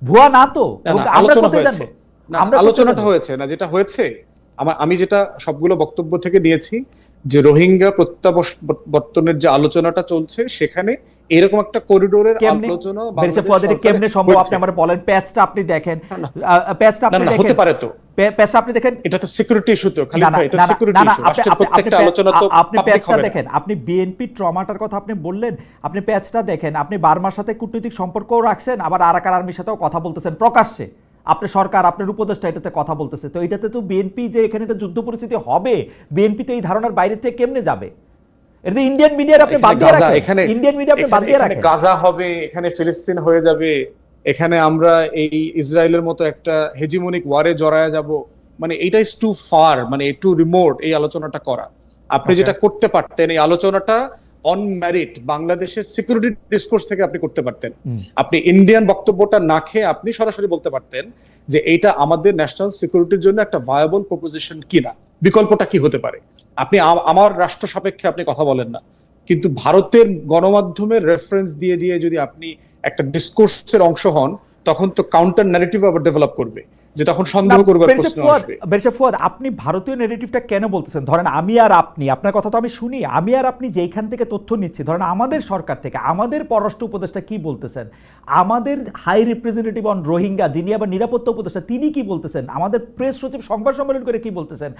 ভুয়া না তো? আলোচনাটা হয়েছে না, যেটা হয়েছে আমি যেটা সবগুলো বক্তব্য থেকে নিয়েছি যে রোহিঙ্গা প্রত্যাবর্তনের যে আলোচনাটা চলছে, সেখানে এরকম একটা করিডোরের আলোচনা কেমনে সম্ভব? আপনি আমার বলেন, প্যাচটা আপনি দেখেন, প্যাচটা আপনি দেখেন, হতে পারে তো, প্যাচটা আপনি দেখেন, এটা তো সিকিউরিটি ইস্যু তো খালিদ ভাই, এটা সিকিউরিটি ইস্যু, রাষ্ট্রের প্রত্যেকটা আলোচনা তো আপনি প্যাচটা দেখেন, আপনি বিএনপি ট্রমাটার কথা আপনি বললেন, আপনি প্যাচটা দেখেন, আপনি বার্মার সাথে কূটনৈতিক সম্পর্কও রাখছেন, আবার আরাকান আর্মির সাথেও কথা বলতেছেন প্রকাশ্যে, আপনার সরকার, আপনার উপদেষ্টা এটাতে কথা বলতেছে। তো এটাতে তো বিএনপি যে এখানে একটা যুদ্ধ পরিস্থিতি হবে, বিএনপি তো এই ধারণার বাইরে থেকে কেমনে যাবে? এটা তো ইন্ডিয়ান মিডিয়ার আপনি বাদ দিয়ে রাখেন, ইন্ডিয়ান মিডিয়া আপনি বাদ দিয়ে রাখেন। গাজা হবে, এখানে ফিলিস্তিন হয়ে যাবে, এখানে আমরা এই ইসরায়েলের মতো একটা হেজিমনিক ওয়ারে জড়ায়া যাব, মানে এটা ইজ টু ফার, মানে টু রিমোট এই আলোচনাটা করা। আপনি যেটা করতে পারতেন, এই আলোচনাটা অন মেরিট বাংলাদেশের সিকিউরিটি ডিসকোর্স থেকে আপনি করতে পারতেন। আপনি ইন্ডিয়ান বক্তব্যটা না খেয়ে আপনি সরাসরি বলতে পারতেন যে এইটা আমাদের ন্যাশনাল সিকিউরিটির জন্য একটা ভায়াবল প্রপোজিশন কিনা, বিকল্পটা কি হতে পারে। আপনি আমার রাষ্ট্র সাপেক্ষে আপনি কথা বলেন না, কিন্তু ভারতের গণমাধ্যমের রেফারেন্স দিয়ে দিয়ে যদি আপনি একটা ডিসকোর্সের অংশ হন, তখন তো কাউন্টার ন্যারেটিভ আবার ডেভেলপ করবে, যে তখন সন্দেহ করবার প্রশ্ন আসবে। বেরসা ফুয়াদ, আপনি ভারতীয় ন্যারেটিভটা কেন বলতেছেন? ধরেন আমি আর আপনি, আপনার কথা তো আমি শুনি, আমি আর আপনি যেখান থেকে তথ্য নিচ্ছি, ধরেন আমাদের সরকার থেকে, আমাদের পররাষ্ট্র উপদেষ্টা কি বলতেছেন, আমাদের হাই রিপ্রেজেন্টেটিভ অন রোহিঙ্গা যিনি আবার নিরাপত্তা উপদেষ্টা তিনি কি বলতেছেন, আমাদের প্রেস সচিব সংবাদ সম্মেলন করে কি বলতেছেন,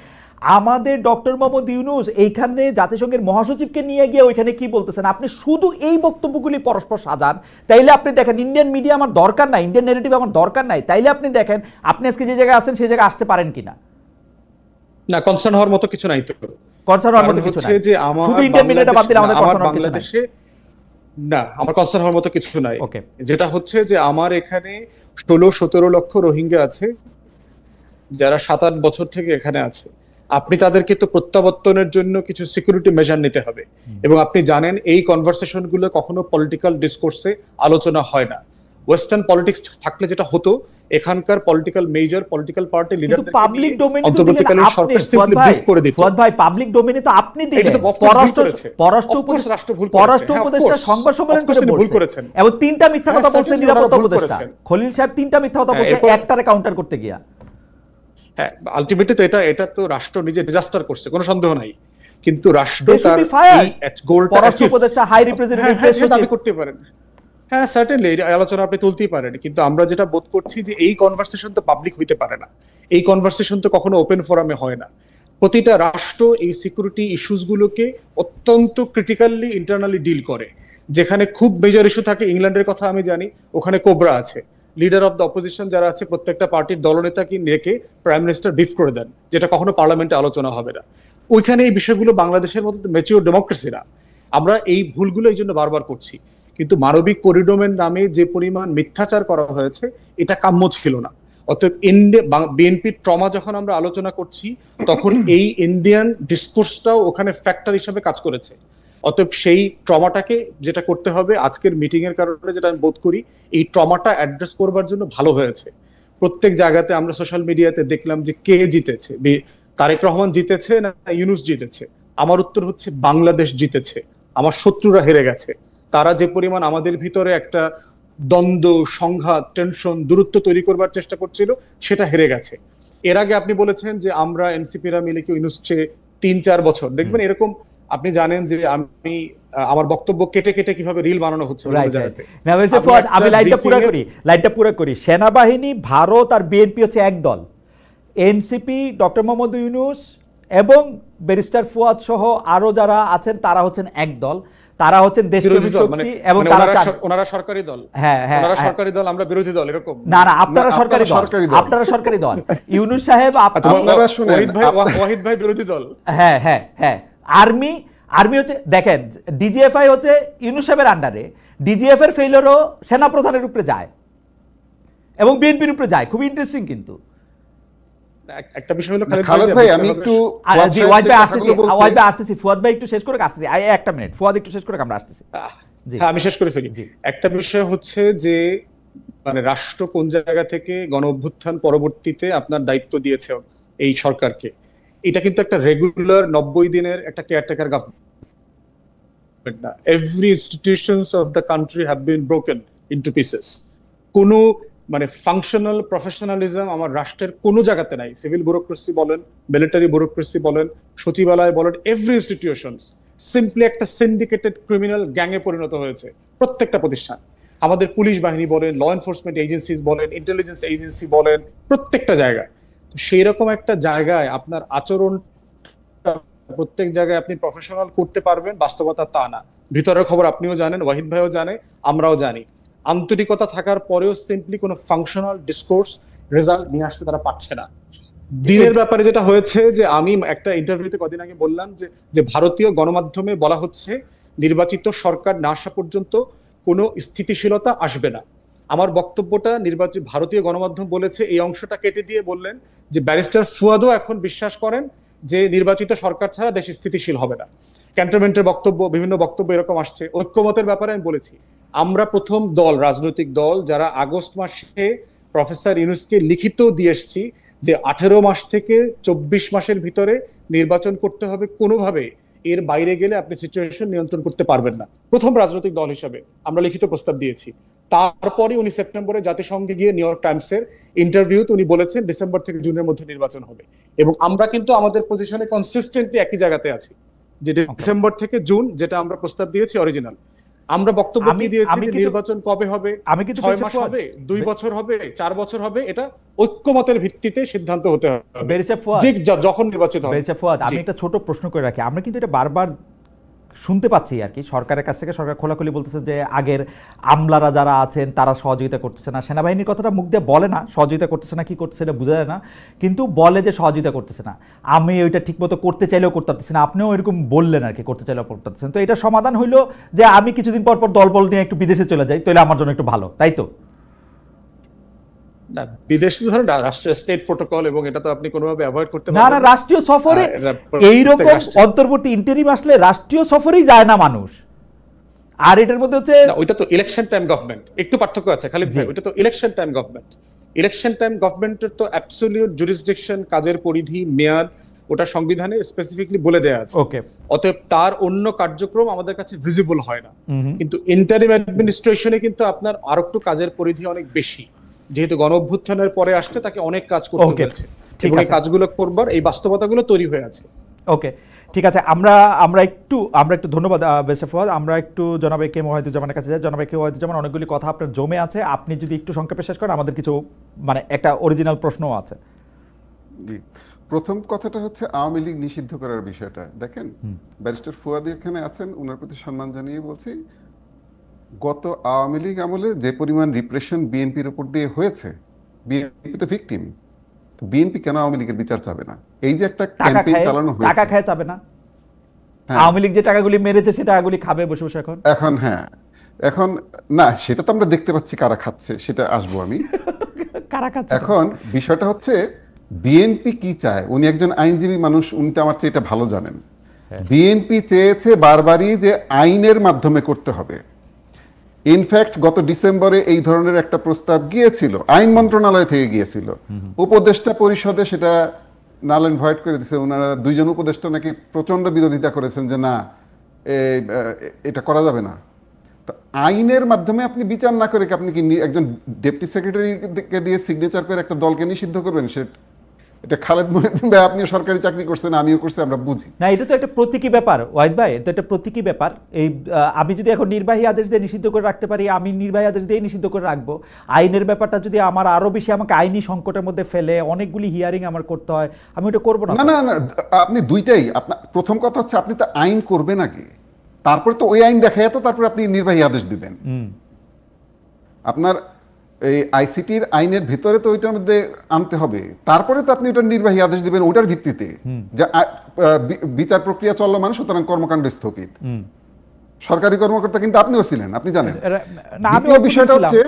আমাদের ডক্টর মোহাম্মদ ইউনূস এইখানে জাতিসংঘের মহাসচিবকে নিয়ে গিয়ে ওইখানে কি বলতেছেন। আপনি শুধু এই বক্তব্যগুলি পরস্পর সাজান, তাইলে আপনি দেখেন ইন্ডিয়ান মিডিয়া আমার দরকার নাই, ইন্ডিয়ান ন্যারেটিভ আমার দরকার নাই, তাইলে আপনি দেখেন আপনি আজকে যে জায়গায় আছেন সেই জায়গায় আসতে পারেন কিনা। না, কনসার্ন হওয়ার মতো কিছু নাই তো, কনসার্ন হওয়ার মতো কিছু নাই, যে শুধু ইন্ডিয়ান মিডিয়াটা বাদ দিলে আমাদের কনসার্ন হওয়ার কিছু নাই। না, আমার কনসার্ন হওয়ার মতো কিছু নাই। যেটা হচ্ছে যে আমার এখানে 16-17 লক্ষ রোহিঙ্গা আছে যারা 7-8 বছর থেকে এখানে আছে। আপনি তাদেরকে তো প্রত্যাবর্তনের জন্য কিছু সিকিউরিটি মেজার নিতে হবে, এবং আপনি জানেন এই কনভারসেশন গুলো কখনো পলিটিক্যাল ডিসকোর্সে আলোচনা হয় না। ওয়েস্টার্ন পলিটিক্স থাকলে যেটা হতো, এখানকার পলিটিক্যাল মেজর পলিটিক্যাল পার্টি লিডারদের পাবলিক ডোমেইনে অন্তর্বর্তীকালীন সরকার সিম্পলি ব্রিফ করে দিত। ফুয়াদ ভাই, পাবলিক ডোমেইনে তো আপনি দিলেন, পররাষ্ট্র উপদেষ্টা সংবাদ সম্মেলন করে ভুল করেছেন, এবং 3টা মিথ্যা কথা বলছেন নিরাপত্তা উপদেষ্টা খলিল সাহেব, 3টা মিথ্যা কথা বলছেন একটারে কাউন্টার করতে গিয়া। হ্যাঁ, আলটিমেটলি তো এটা তো রাষ্ট্র নিজে ডিজাস্টার করছে, কোনো সন্দেহ নাই, কিন্তু রাষ্ট্র তার এই গোলটা পররাষ্ট্র উপদেষ্টা হাই রিপ্রেজেন্টেটিভ দাবি করতে পারেন। হ্যাঁ, সার্টেনলি এই আলোচনা আপনি তুলতেই পারেন, কিন্তু আমরা যেটা বোধ করছি যে এই কনভারসেশন তো পাবলিক হইতে পারে না, এই কনভারসেশন তো কখনো ওপেন ফোরামে হয় না। প্রতিটা রাষ্ট্র এই সিকিউরিটি ইস্যুসগুলোকে অত্যন্ত ক্রিটিক্যালি ইন্টারনালি ডিল করে। যেখানে খুব মেজর ইস্যু থাকে, ইংল্যান্ডের কথা আমি জানি, ওখানে কোবরা আছে, লিডার অফ দ্য অপোজিশন যারা আছে প্রত্যেকটা পার্টির দলনেতাকে রেখে প্রাইম মিনিস্টার ব্রিফ করে দেন, যেটা কখনো পার্লামেন্টে আলোচনা হবে না। ওইখানে এই বিষয়গুলো বাংলাদেশের মতো ম্যাচিওর ডেমোক্রেসি না। আমরা এই ভুলগুলো এই জন্য বারবার করছি। কিন্তু মানবিক করিডোরের নামে যে পরিমাণ মিথ্যাচার করা হয়েছে এটা কাম্য ছিল না। অতএব বিএনপির ট্রমা যখন আমরা আলোচনা করছি তখন এই ইন্ডিয়ান ডিসকোর্সটাও ওখানে ফ্যাক্টর হিসেবে কাজ করেছে। অতএব সেই ট্রমাটাকে যেটা করতে হবে, আজকের মিটিং এর কারণে যেটা আমি বোধ করি, এই ট্রমাটা অ্যাড্রেস করবার জন্য ভালো হয়েছে। প্রত্যেক জায়গাতে আমরা সোশ্যাল মিডিয়াতে দেখলাম যে কে জিতেছে, তারেক রহমান জিতেছে না ইউনূস জিতেছে। আমার উত্তর হচ্ছে বাংলাদেশ জিতেছে, আমার শত্রুরা হেরে গেছে। তারা যে পরিমাণ আমাদের ভিতরে একটা দ্বন্দ্ব, সংঘাত, টেনশন, দূরত্ব তৈরি করবার চেষ্টা করছিল সেটা হেরে গেছে। এর আগে আপনি বলেছেন যে আমরা এনসিপিরা মিলে কি ইউনূস চেয়ে 3-4 বছর দেখবেন এরকম। আপনি জানেন যে আমি আমার বক্তব্য কেটে কেটে কিভাবে রিল বানানো হচ্ছে। আমি লাইনটা পুরো করি। সেনাবাহিনী, ভারত আর বিএনপি হচ্ছে এক দল। এনসিপি, ডক্টর মোহাম্মদ ইউনূস এবং ব্যারিস্টার ফুয়াদ সহ আরো যারা আছেন তারা হচ্ছেন এক দল। তারা হচ্ছেন দেশপ্রেমিক শক্তি এবং ওনারা সরকারি দল। হ্যাঁ হ্যাঁ, ওনারা সরকারি দল, আমরা বিরোধী দল, এরকম না না, আপনারা সরকারি দল, আপনারা সরকারি দল। ইউনূস সাহেব, আপনারা শুনেন, ওয়াহিদ ভাই বিরোধী দল। হ্যাঁ হ্যাঁ হ্যাঁ। আর্মি হচ্ছে, দেখেন ডিজিএফআই হচ্ছে ইউনূস সাহেবের আন্ডারে। ডিজিএফ এর ফেইলিওরও সেনা প্রধানের উপরে যায় এবং বিএনপির উপরে যায়। খুব ইন্টারেস্টিং। কিন্তু একটা বিষয় হলো খালেদ ভাই, আমি একটু আসতেছি, ফুয়াদ ভাই একটু শেষ করে আসতেছি, একটা মিনিট, ফুয়াদ একটু শেষ করে আমরা আসতেছি। হ্যাঁ, আমি শেষ করে ফেলি। একটা বিষয় হচ্ছে যে মানে রাষ্ট্র কোন জায়গা থেকে গণ অভ্যুত্থান পরবর্তীতে আপনার দায়িত্ব দিয়েছে এই সরকারকে, এটা কিন্তু একটা রেগুলার 90 দিনের একটা কেয়ারটেকার গভর্নমেন্ট না। Every institutions of the country have been broken into pieces. কোনো মানে ফাংশনাল প্রফেশনালিজম আমার রাষ্ট্রের কোনো জায়গাতে নাই। সিভিল ব্যুরোক্রেসি বলেন, মিলিটারি ব্যুরোক্রেসি বলেন, সচিবালয় বলেন, এভরি ইনস্টিটিউশনস সিম্পলি একটা সিন্ডিকেটেড ক্রিমিনাল গ্যাংয়ে পরিণত হয়েছে প্রত্যেকটা প্রতিষ্ঠান। আমাদের পুলিশ বাহিনী বলেন, ল এনফোর্সমেন্ট এজেন্সিজ বলেন, ইন্টেলিজেন্স এজেন্সি বলেন, প্রত্যেকটা জায়গায়। তো সেই রকম একটা জায়গায় আপনার আচরণ প্রত্যেক জায়গায় আপনি প্রফেশনাল করতে পারবেন, বাস্তবতা তা না। ভিতরের খবর আপনিও জানেন, ওয়াহিদ ভাইও জানে, আমরাও জানি। আন্তরিকতা থাকার পরেও সিম্পলি কোনো ফাংশনাল ডিসকোর্স রেজাল্ট নিয়ে আসতে তারা পারছে না। দিনের ব্যাপারে যেটা হয়েছে যে আমি একটা ইন্টারভিউতে কদিন আগে বললাম যে ভারতীয় গণমাধ্যমে বলা হচ্ছে নির্বাচিত সরকার না আসা পর্যন্ত কোনো স্থিতিশীলতা আসবে না। আমার বক্তব্যটা ভারতীয় গণমাধ্যম বলেছে, এই অংশটা কেটে দিয়ে বললেন যে ব্যারিস্টার ফুয়াদও এখন বিশ্বাস করেন যে নির্বাচিত সরকার ছাড়া দেশ স্থিতিশীল হবে না। ক্যান্টনমেন্টের বক্তব্য, বিভিন্ন বক্তব্য এরকম আসছে। ঐক্যমতের ব্যাপারে আমি বলেছি, আমরা প্রথম দল, রাজনৈতিক দল যারা আগস্ট মাসে প্রফেসর ইউনূসকে লিখিত দিয়ে এসেছি যে 18 মাস থেকে 24 মাসের ভিতরে নির্বাচন করতে হবে কোনোভাবে, এর বাইরে গেলে আপনি সিচুয়েশন নিয়ন্ত্রণ করতে পারবেন না। প্রথম রাজনৈতিক দল হিসেবে আমরা লিখিত প্রস্তাব দিয়েছি। তারপরে উনি সেপ্টেম্বরে জাতিসংঘে গিয়ে নিউ ইয়র্ক টাইমসের ইন্টারভিউতে উনি বলেছেন ডিসেম্বর থেকে জুনের মধ্যে নির্বাচন হবে। এবং আমরা কিন্তু আমাদের পজিশনে কনসিস্টেন্টলি একই জায়গাতে আছি যে ডিসেম্বর থেকে জুন যেটা আমরা প্রস্তাব দিয়েছি অরিজিনাল। আমরা বক্তব্য কি দিয়েছি যে নির্বাচন কবে হবে, 6 মাস হবে, 2 বছর হবে, 4 বছর হবে, এটা ঐক্যমতের ভিত্তিতে সিদ্ধান্ত হতে হবে যখন নির্বাচিত হবে। আমি একটা ছোট প্রশ্ন করে রাখি, আমরা কিন্তু এটা বারবার শুনতে পাচ্ছি আর কি সরকারের কাছ থেকে। সরকার খোলাখুলি বলতেছে যে আগের আমলারা যারা আছেন তারা সহযোগিতা করতেছে না। সেনাবাহিনীর কথাটা মুখ দিয়ে বলে না, সহযোগিতা করতেছে না, কি করতেছে এটা বোঝা যায় না, কিন্তু বলে যে সহযোগিতা করতেছে না। আমি ওইটা ঠিকমতো করতে চাইলেও করতে পারতেছি না, আপনিও এরকম বললেন আর কি, করতে চাইলেও করতে পারতেছেন। তো এটা সমাধান হইলো যে আমি কিছুদিন পর পর দলবল নিয়ে একটু বিদেশে চলে যাই, তাহলে আমার জন্য একটু ভালো, তাই তো? না, বিদেশে ধরেন রাষ্ট্রীয় স্টেট প্রটোকল এবং এটা তো আপনি কোনোভাবে অ্যাভয়েড করতে পারবেন না। না, রাষ্ট্রীয় সফরে এইরকম অন্তর্বর্তী ইন্টারিম আসলে রাষ্ট্রীয় সফরেই যায় না মানুষ। আর এটার মধ্যে হচ্ছে ওইটা তো ইলেকশন টাইম গভর্নমেন্ট, একটু পার্থক্য আছে খালিদ ভাই, ওইটা তো election time government. Election time গভর্নমেন্টের তো অ্যাবসলিউট জুরিসডিকশন, কাজের পরিধি, মেয়াদ ওটা সংবিধানে স্পেসিফিকলি বলে দেওয়া আছে। ওকে, অতএব তার অন্য কার্যক্রম আমাদের কাছে ভিজিবল হয় না। কিন্তু ইন্টারিম অ্যাডমিনিস্ট্রেশনে কিন্তু আপনার আর একটু কাজের পরিধি অনেক বেশি, যেহেতু গণ অভ্যুত্থানের পরে আসছে তাকে অনেক কাজ করতে হয়েছে, এবং এই কাজগুলো করবার এই বাস্তবতাগুলো তৈরি হয়ে আছে। ওকে, ঠিক আছে। আমরা একটু ধন্যবাদ ব্যারিস্টার ফুয়াদ। আমরা একটু জনাব কে ওয়াহিদুজ্জামানের কাছে যাই। জনাব কে ওয়াহিদুজ্জামান, অনেকগুলি কথা আপনার জমে আছে, আপনি যদি একটু সংক্ষেপে শেষ করেন, আমাদের কিছু মানে একটা অরিজিনাল প্রশ্নও আছে। প্রথম কথাটা হচ্ছে আওয়ামী লীগ নিষিদ্ধ করার বিষয়টা দেখেন, ব্যারিস্টার ফুয়াদ এখানে আছেন, ওনার প্রতি সম্মান জানিয়ে বলছি, গত আওয়ামী লীগ আমলে যে পরিমাণ রিপ্রেশন বিএনপির উপর দিয়ে হয়েছে, বিএনপি তো ভিকটিম, বিএনপি কেন আওয়ামী লীগের বিচার চাবে না? এই যে একটা ক্যাম্পেইন চালানো হয়েছে, টাকা খায় যাবে না? আওয়ামী লীগ যে টাকাগুলি মেরেছে সে টাকাগুলি খাবে বসে বসে এখন হ্যাঁ, এখন না, সেটা তো আমরা দেখতে পাচ্ছি কারা খাচ্ছে, সেটা আসবো আমি। কারা খাচ্ছে? এখন বিষয়টা হচ্ছে বিএনপি কি চায়, উনি একজন আইনজীবী মানুষ, উনি তো আমার চেয়ে এটা ভালো জানেন। বিএনপি চেয়েছে বারবারই যে আইনের মাধ্যমে করতে হবে। ইনফ্যাক্ট গত ডিসেম্বরে এই ধরনের একটা প্রস্তাব গিয়েছিল, আইন মন্ত্রণালয় থেকে গিয়েছিল, উপদেষ্টা পরিষদে সেটা নাল এন্ড ভয়েড করে দিয়েছে। ওনারা দুইজন উপদেষ্টা নাকি প্রচন্ড বিরোধিতা করেছেন যে না, এটা করা যাবে না। আইনের মাধ্যমে আপনি বিচার না করে আপনি কি একজন ডেপুটি সেক্রেটারিকে দিয়ে সিগনেচার করে একটা দলকে নিষিদ্ধ করবেন? এটা খালেদ মহিউদ্দিন ভাই, আপনি সরকারি চাকরি করছেন, আমিও করছি, আমরা বুঝি না। এটা তো একটা প্রতীকী ব্যাপার ওয়াহিদ ভাই, এটা একটা প্রতীকী ব্যাপার। এই আমি যদি এখন নির্বাহী আদেশ দিয়ে নিষিদ্ধ করে রাখতে পারি, আমি নির্বাহী আদেশ দিয়ে নিষিদ্ধ করে রাখবো। আইনের ব্যাপারটা যদি আমার আরো বেশি আমাকে আইনি সংকটের মধ্যে ফেলে, অনেকগুলি হিয়ারিং আমার করতে হয়, আমি ওটা করবো না। না না, আপনি দুইটাই, আপনার প্রথম কথা হচ্ছে আপনি তো আইন করবেন আগে, তারপরে তো ওই আইন দেখায়, তো তারপরে আপনি নির্বাহী আদেশ দিবেন। আপনার এই আইসিটির আইনের ভিতরে তো ওইটার মধ্যে আনতে হবে, তারপরে তো আপনি ওটার নির্বাহী আদেশ দিবেন ওটার ভিত্তিতে যে বিচার প্রক্রিয়া চলমান, সুতরাং কর্মকাণ্ড স্থগিত। সরকারি কর্মকর্তা কিন্তু আপনিও ছিলেন, আপনি জানেন। বিষয়টা হচ্ছে,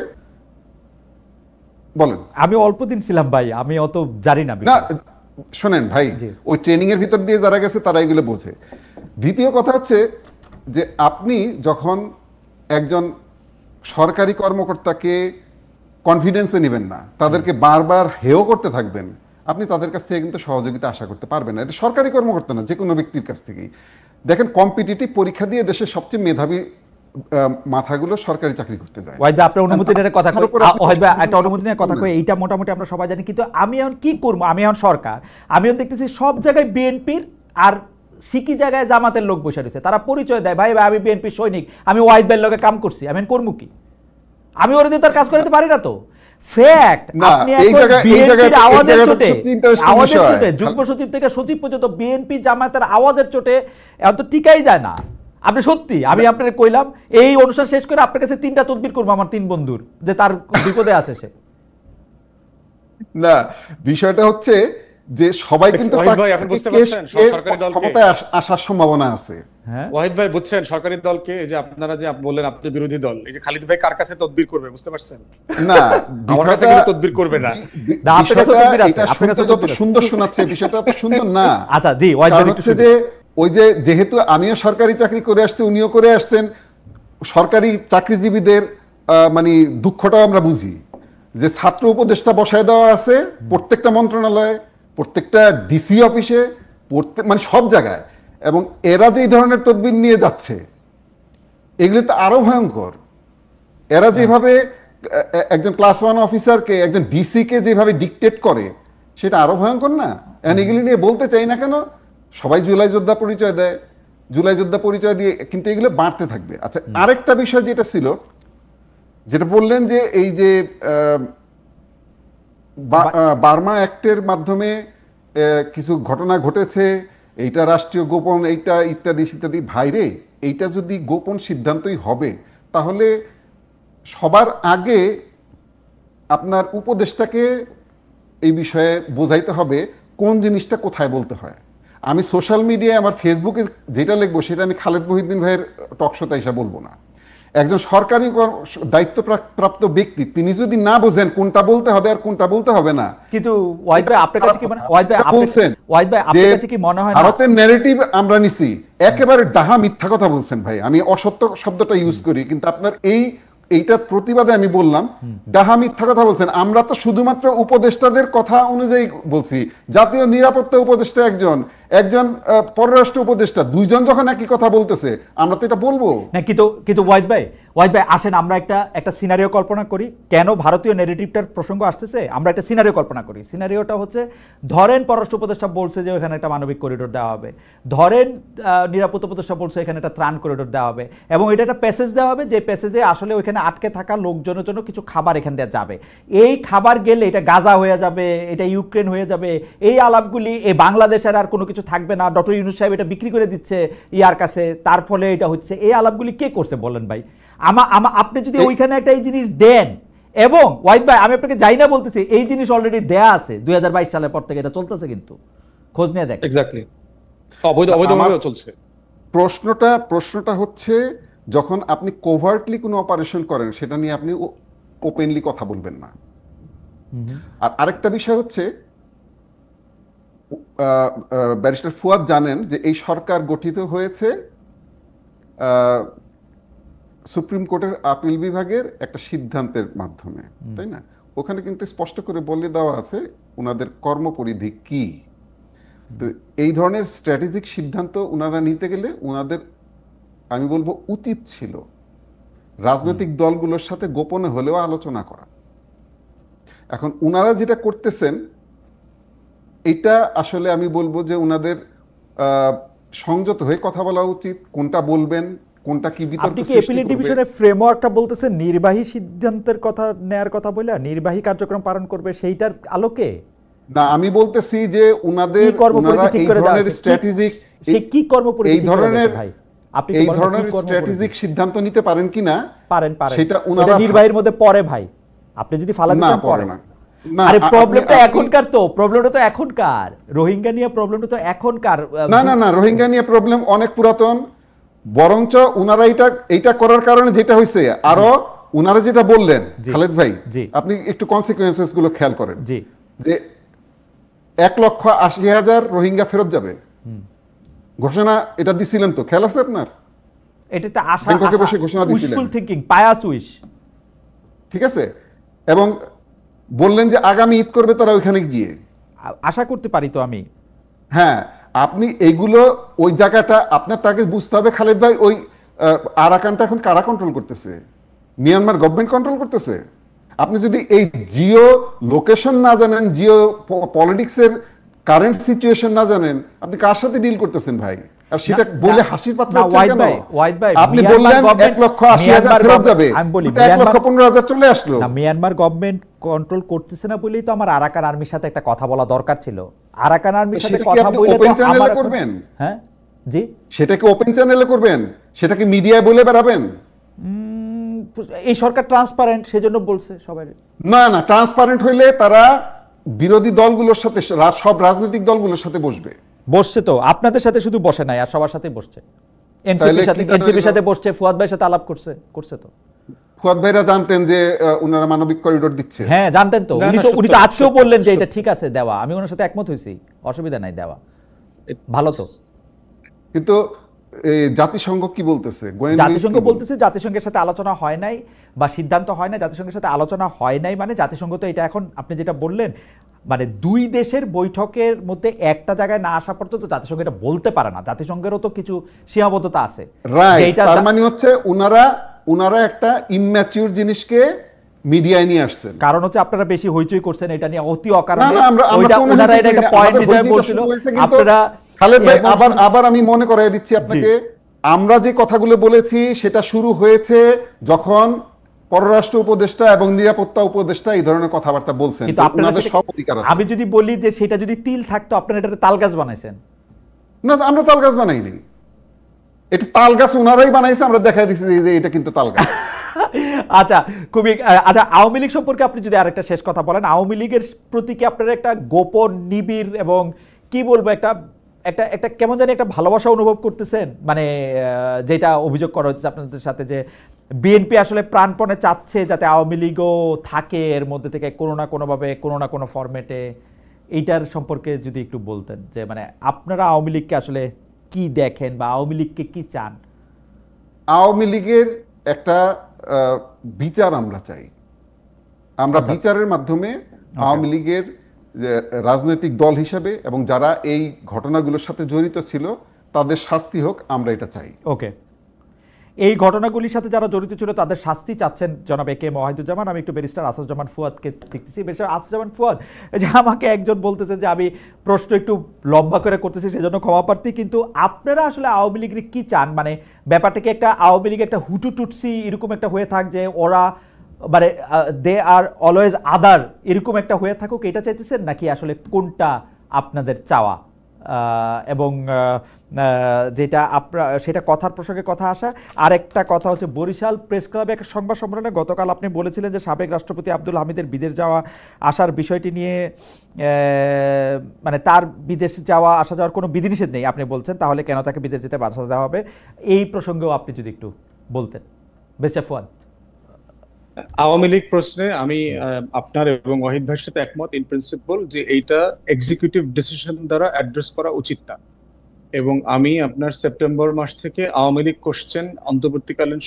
বলেন। আমি অল্প দিন ছিলাম ভাই, আমি অত জানি না। শোনেন ভাই, ওই ট্রেনিং এর ভিতর দিয়ে যারা গেছে তারা এগুলো বোঝে। দ্বিতীয় কথা হচ্ছে যে আপনি যখন একজন সরকারি কর্মকর্তাকে কনফিডেন্সে নেবেন না, তাদেরকে বারবার হেয় করতে থাকবেন, আপনি তাদের কাছ থেকে কিন্তু সহযোগিতা আশা করতে পারবেন না। এটা সরকারি কর্মকর্তা না, যে কোনো ব্যক্তির কাছ থেকেই। দেখেন, কম্পিটিটিভ পরীক্ষা দিয়ে দেশের সবচেয়ে মেধাবী মাথাগুলো সরকারি চাকরি করতে যায়। ওয়াহিদ ভাই, আপনার অনুমতি নিয়ে কথা কই, ওয়াহিদ ভাই একটা অনুমতি নিয়ে কথা কই, এইটা মোটামুটি আমরা সবাই জানি। কিন্তু আমি এখন কি করবো? আমি এখন সরকার, আমি এখন দেখতেছি সব জায়গায় বিএনপির আর সিকি জায়গায় জামাতের লোক বসে রয়েছে, তারা পরিচয় দেয় ভাই ভাই আমি বিএনপির সৈনিক, আমি ওয়াহিদ ভাইয়ের লোকে কাম করছি। আমি করবো কি? আমি ওর দিয়ে তার কাজ করতে পারি না তো। ফ্যাক্ট, আপনি এখন বিএনপির আওয়াজের চোটে, যুগ্ম সচিব থেকে সচিব পর্যন্ত বিএনপি জামাতের আওয়াজের চোটে এত টিকাই যায় না। আপনি সত্যি, আমি আপনাকে কইলাম এই অনুষ্ঠান শেষ করে আপনার কাছে 3টা তদবির করবো আমার 3 বন্ধুর, যে তার বিপদে আছে সে। না, বিষয়টা হচ্ছে যে সবাই কিন্তু ক্ষমতায় আসার সম্ভাবনা আছে। ওয়াহিদ ভাই বুঝছেন, সরকারি দলকে, এই যে আপনারা যে বললেন আপনি বিরোধী দল, এই যে খালিদ ভাই কার কাছে তদবির করবে বুঝতে পারছেন? না, আমার কাছে কিন্তু তদবির করবে না। যত সুন্দর শোনাচ্ছে, বিষয়টা তো সুন্দর না। আচ্ছা জি, হচ্ছে যে ওই যে যেহেতু আমিও সরকারি চাকরি করে আসছি, উনিও করে আসছেন, সরকারি চাকরিজীবীদের মানে দুঃখটাও আমরা বুঝি যে ছাত্র উপদেষ্টা বসায় দেওয়া আছে প্রত্যেকটা মন্ত্রণালয়ে, প্রত্যেকটা ডিসি অফিসে, মানে সব জায়গায়, এবং এরা যে এই ধরনের তদবির নিয়ে যাচ্ছে, এগুলো তো আরো ভয়ঙ্কর। এরা যেভাবে একজন ক্লাস 1 অফিসারকে, একজন ডিসি কে যেভাবে ডিকটেট করে, সেটা আরো ভয়ঙ্কর না? এগুলি নিয়ে বলতে চাই না কেন, সবাই জুলাই যোদ্ধা পরিচয় দেয়, জুলাই যোদ্ধা পরিচয় দিয়ে কিন্তু এগুলো বাড়তে থাকবে। আচ্ছা, আরেকটা বিষয় যেটা ছিল, যেটা বললেন যে এই যে বার্মা অ্যাক্টের মাধ্যমে কিছু ঘটনা ঘটেছে, এইটা রাষ্ট্রীয় গোপন, এইটা ইত্যাদি ইত্যাদি। ভাইরে, এইটা যদি গোপন সিদ্ধান্তই হবে, তাহলে সবার আগে আপনার উপদেষ্টাকে এই বিষয়ে বোঝাইতে হবে কোন জিনিসটা কোথায় বলতে হয়। আমি সোশ্যাল মিডিয়ায় আমার ফেসবুকে যেটা লিখবো সেটা আমি খালেদ মহিউদ্দিন ভাইয়ের টকশোতে এসে বলবো না। একজন সরকারি দায়িত্বপ্রাপ্ত ব্যক্তি, তিনি যদি না বোঝেন কোনটা বলতে হবে আর কোনটা বলতে হবে না। কিন্তু ওয়াহিদ ভাই, আপনার কাছে কি মনে হয়, ওয়াহিদ ভাই আপনার কাছে কি মনে হয় ভারতের ন্যারেটিভ আমরা নিছি, একেবারে ডাহা মিথ্যা কথা বলছেন ভাই। আমি অসত্য শব্দটা ইউজ করি, কিন্তু আপনার এইটার প্রতিবাদে আমি বললাম ডাহা মিথ্যা কথা বলছেন। আমরা তো শুধুমাত্র উপদেষ্টাদের কথা অনুযায়ী বলছি। জাতীয় নিরাপত্তা উপদেষ্টা একজন, একজন পররাষ্ট্র উপদেষ্টা, দুইজন যখন একই কথা বলতেছে, আমরা তো এটা বলবো না। কিন্তু ওয়াহিদ ভাই আসেন আমরা একটা সিনারিও কল্পনা করি। কেন ভারতীয় নেগেটিভটার প্রসঙ্গ আসতেছে, আমরা একটা সিনারিও কল্পনা করি। সিনারিওটা হচ্ছে, ধরেন পররাষ্ট্র উপদেষ্টা বলছে যে ওখানে একটা মানবিক করিডোর দেওয়া হবে, ধরেন নিরাপত্তা উপদেষ্টা বলছে এখানে একটা ত্রাণ করিডোর দেওয়া হবে, এবং এটা একটা প্যাসেজ দেওয়া হবে, যে প্যাসেজে আসলে ওইখানে আটকে থাকা লোকজনের জন্য কিছু খাবার এখান দিয়ে যাবে। এই খাবার গেলে এটা গাজা হয়ে যাবে, এটা ইউক্রেন হয়ে যাবে, এই আলাপগুলি এই বাংলাদেশের আর কোনো কিছু থাকবে না, ডক্টর ইউনূস সাহেব এটা বিক্রি করে দিচ্ছে ইয়ার কাছে, তার ফলে এটা হচ্ছে। এই আলাপগুলি কে করছে বলেন ভাই? আপনি যদি ওইখানে একটা এই জিনিস দেন, এবং ওয়াহিদ ভাই আমি আপনাকে যাই না বলতেছি, এই জিনিস অলরেডি দেয়া আছে 2022 সালের পর থেকে, এটা চলতেছে, কিন্তু খোঁজ নিয়ে দেখেন। এক্স্যাক্টলি, অবৈধভাবে চলছে। প্রশ্নটা হচ্ছে, যখন আপনি কোভার্টলি কোনো অপারেশন করেন, সেটা নিয়ে আপনি ওপেনলি কথা বলবেন না। আর আরেকটা বিষয় হচ্ছে, ব্যারিস্টার ফুয়াদ জানেন যে এই সরকার গঠিত হয়েছে সুপ্রিম কোর্টের আপিল বিভাগের একটা সিদ্ধান্তের মাধ্যমে, তাই না? ওখানে কিন্তু স্পষ্ট করে বলে দেওয়া আছে ওনাদের কর্মপরিধি কি। তো এই ধরনের স্ট্র্যাটেজিক সিদ্ধান্ত ওনারা নিতে গেলে ওনাদের, আমি বলবো, উচিত ছিল রাজনৈতিক দলগুলোর সাথে গোপনে হলেও আলোচনা করা। এখন ওনারা যেটা করতেছেন, এটা আসলে আমি বলবো যে ওনাদের সংযত হয়ে কথা বলা উচিত, কোনটা বলবেন, কোনটা কি বিতর্ক আপনি কি সৃষ্টি অ্যাপিলেট করবে। ডিভিশনের ফ্রেমওয়ার্কটা বলতেছেন, নির্বাহী সিদ্ধান্তের কথা নেয়ার কথা বলে নির্বাহী কার্যক্রম পালন করবে, সেইটার আলোকে? না, আমি বলতেছি যে ওনারা এই ধরনের স্ট্র্যাটেজিক, এই ধরনের স্ট্র্যাটেজিক সিদ্ধান্ত নিতে পারেন কিনা, পারেন সেটা ওনারা নির্বাহীর মধ্যে পড়ে ভাই। আপনি যদি ফালা দিতে পারেন না। আরে প্রবলেমটা এখনকার রোহিঙ্গা নিয়ে প্রবলেমটা তো এখনকার। না, রোহিঙ্গা নিয়ে প্রবলেম অনেক পুরাতন। বরঞ্চ ওনারা এইটা করার কারণে যেটা হয়েছে, আরো ওনারা যেটা বললেন, খালেদ ভাই আপনি একটু কনসিকুয়েন্সেস গুলো খেয়াল করেন, যে 1,80,000 রোহিঙ্গা ফেরত যাবে, ঘোষণা এটা দিছিলেন তো, খেয়াল আছে আপনার? এটাতে আশা, ব্যাংককে বসে ঘোষণা দিছিলেন, উইশফুল থিংকিং, পায়াস উইশ, ঠিক আছে? এবং বললেন যে আগামী ঈদ করবে তারা ওইখানে গিয়ে, আশা করতে পারি তো আমি। হ্যাঁ, আপনি এইগুলো, ওই জায়গাটা আপনার তাকে বুঝতে হবে খালেদ ভাই। ওই আরাকানটা এখন কারা কন্ট্রোল করতেছে? মিয়ানমার গভর্নমেন্ট কন্ট্রোল করতেছে। আপনি যদি এই জিও লোকেশন না জানেন, জিও পলিটিক্সের কারেন্ট সিচুয়েশন না জানেন, আপনি কার সাথে ডিল করতেছেন ভাই? আর সেটা বলে হাসির পাত্র হচ্ছেন কেন? আপনি বললেন 1,80,000 ফেরত যাবে, 1,15,000 চলে আসলো। না, মিয়ানমার গভর্নমেন্ট কন্ট্রোল করতেছে না বলেই তো আমার আরাকান আর্মির সাথে একটা কথা বলা দরকার ছিল। আরাকান আর্মির সাথে কথা বলে ওপেন চ্যানেলে করবেন? হ্যাঁ জি, সেটাকে ওপেন চ্যানেলে করবেন, সেটাকে মিডিয়ায় বলে বেড়াবেন? এই সরকার ট্রান্সপারেন্ট, সেজন্য বলছে সবাই। না, ট্রান্সপারেন্ট হইলে তারা বিরোধী দলগুলোর সাথে, সব রাজনৈতিক দলগুলোর সাথে বসছে তো, আপনাদের সাথে শুধু বসে নাই, আর সবার সাথেই বসছে। এনসিপির সাথে বসছে, ফুয়াদ ভাইয়ের সাথে আলাপ করছে তো। ফুয়াদ ভাইরা জানতেন যে ওনারা মানবিক করিডোর দিচ্ছে? হ্যাঁ জানতেন তো, উনি তো আজকেও বললেন যে এটা ঠিক আছে দেওয়া, আমি ওনার সাথে একমত হয়েছি, অসুবিধা নাই দেওয়া, ভালো তো। কিন্তু জাতিসংঘ কি বলতেছে? জাতিসংঘ বলতেছে জাতিসংঘের সাথে আলোচনা হয় নাই বা সিদ্ধান্ত হয় নাই। জাতিসংঘের সাথে আলোচনা হয় নাই মানে জাতিসংঘ তো এটা, এখন আপনি যেটা বললেন, মানে দুই দেশের বৈঠকের মধ্যে একটা জায়গায় না আসা পর্যন্ত জাতিসংঘ এটা বলতে পারে না। জাতিসংঘেরও তো কিছু সীমাবদ্ধতা আছে। তার মানে হচ্ছে ওনারা একটা ইম্যাচিউর জিনিসকে মিডিয়ায় নিয়ে আসছেন। কারণ হচ্ছে আপনারা বেশি হইচই করছেন এটা নিয়ে, অতি অকারণে। ওনারা এটা একটা পয়েন্ট হিসেবে বলছিল। আপনারা খালেদ ভাই, আবার আমি মনে করাই দিচ্ছি আপনাকে, আমরা যে কথাগুলো বলেছি সেটা শুরু হয়েছে যখন পররাষ্ট্র উপদেষ্টা এবং নিরাপত্তা উপদেষ্টা এই ধরনের কথাবার্তা বলছেন। আপনাদের সব অধিকার আছে। আমি যদি বলি যে সেটা যদি তিল থাকতো, আপনারা এটা তালগাছ বানাইছেন। না, আমরা তালগাছ বানাইনি, এটা তালগাছ ওনারাই বানাইছে, আমরা দেখাই দিচ্ছি যে এটা কিন্তু তালগাছ। আচ্ছা, খুবই আচ্ছা। আওয়ামী লীগ সম্পর্কে আপনি যদি আরেকটা শেষ কথা বলেন, আওয়ামী লীগের প্রতি কি আপনারা একটা গোপন, নিবিড় এবং কি বলবো, একটা কেমন জানি একটা ভালোবাসা অনুভব করতেছেন? মানে যেটা অভিযোগ করা হচ্ছে আপনাদের সাথে, যে বিএনপি আসলে প্রাণপণে চাচ্ছে যাতে আওয়ামী লীগও থাকে এর মধ্যে থেকে কোনো না কোনোভাবে, কোনো না কোনো ফরম্যাটে। এইটার সম্পর্কে যদি একটু বলতেন, যে মানে আপনারা আওয়ামী লীগকে আসলে কি দেখেন বা আওয়ামী লীগকে কি চান? আওয়ামী লীগের একটা বিচার আমরা চাই। আমরা বিচারের মাধ্যমে আওয়ামী লীগের যে রাজনৈতিক দল হিসেবে এবং যারা এই ঘটনাগুলোর সাথে জড়িত ছিল তাদের শাস্তি হোক, আমরা এটা চাই। ওকে, এই ঘটনাগুলির সাথে যারা জড়িত ছিল তাদের শাস্তি চাচ্ছেন জনাব এ কে এম ওয়াহিদুজ্জামান। আমি একটু ব্যারিস্টার আসাদুজ্জামান ফুয়াদকে দেখতেছি। ব্যারিস্টার আসাদুজ্জামান ফুয়াদ, যে আমাকে একজন বলতেছে যে আমি প্রশ্ন একটু লম্বা করে করতেছি সেজন্য ক্ষমা প্রার্থী, কিন্তু আপনারা আসলে আওয়ামী লীগের কি চান? মানে ব্যাপারটা কি একটা আওয়ামী লীগ একটা হুটু টুটসি এরকম একটা হয়ে থাক যে ওরা মানে দে আর অলওয়েজ আদার এরকম একটা হয়ে থাকুক, এটা চাইতেছেন নাকি আসলে কোনটা আপনাদের চাওয়া? এবং যেটা আপনার সেটা কথার প্রসঙ্গে কথা আসা। আরেকটা কথা হচ্ছে, বরিশাল প্রেস ক্লাবে একটা সংবাদ সম্মেলনে গতকাল আপনি বলেছিলেন যে সাবেক রাষ্ট্রপতি আব্দুল হামিদের বিদেশ যাওয়া আসার বিষয়টি নিয়ে মানে তার বিদেশ যাওয়া আসা যাওয়ার কোনো বিধিনিষেধ নেই আপনি বলছেন, তাহলে কেন তাকে বিদেশ যেতে বাধা দেওয়া হবে? এই প্রসঙ্গেও আপনি যদি একটু বলতেন। বেস্টার ফুয়াদ। আওয়ামী লীগ প্রশ্নে আমি আপনার এবং ওয়াহিদ ভাইয়ের সাথে একমত ইন প্রিন্সিপল যে এইটা এক্সিকিউটিভ ডিসিশন দ্বারা অ্যাড্রেস করা উচিত না। এবং আমি আপনার সেপ্টেম্বর মাস থেকে আওয়ামী লীগ কোশ্চেন অন্তর্বর্তীকালীন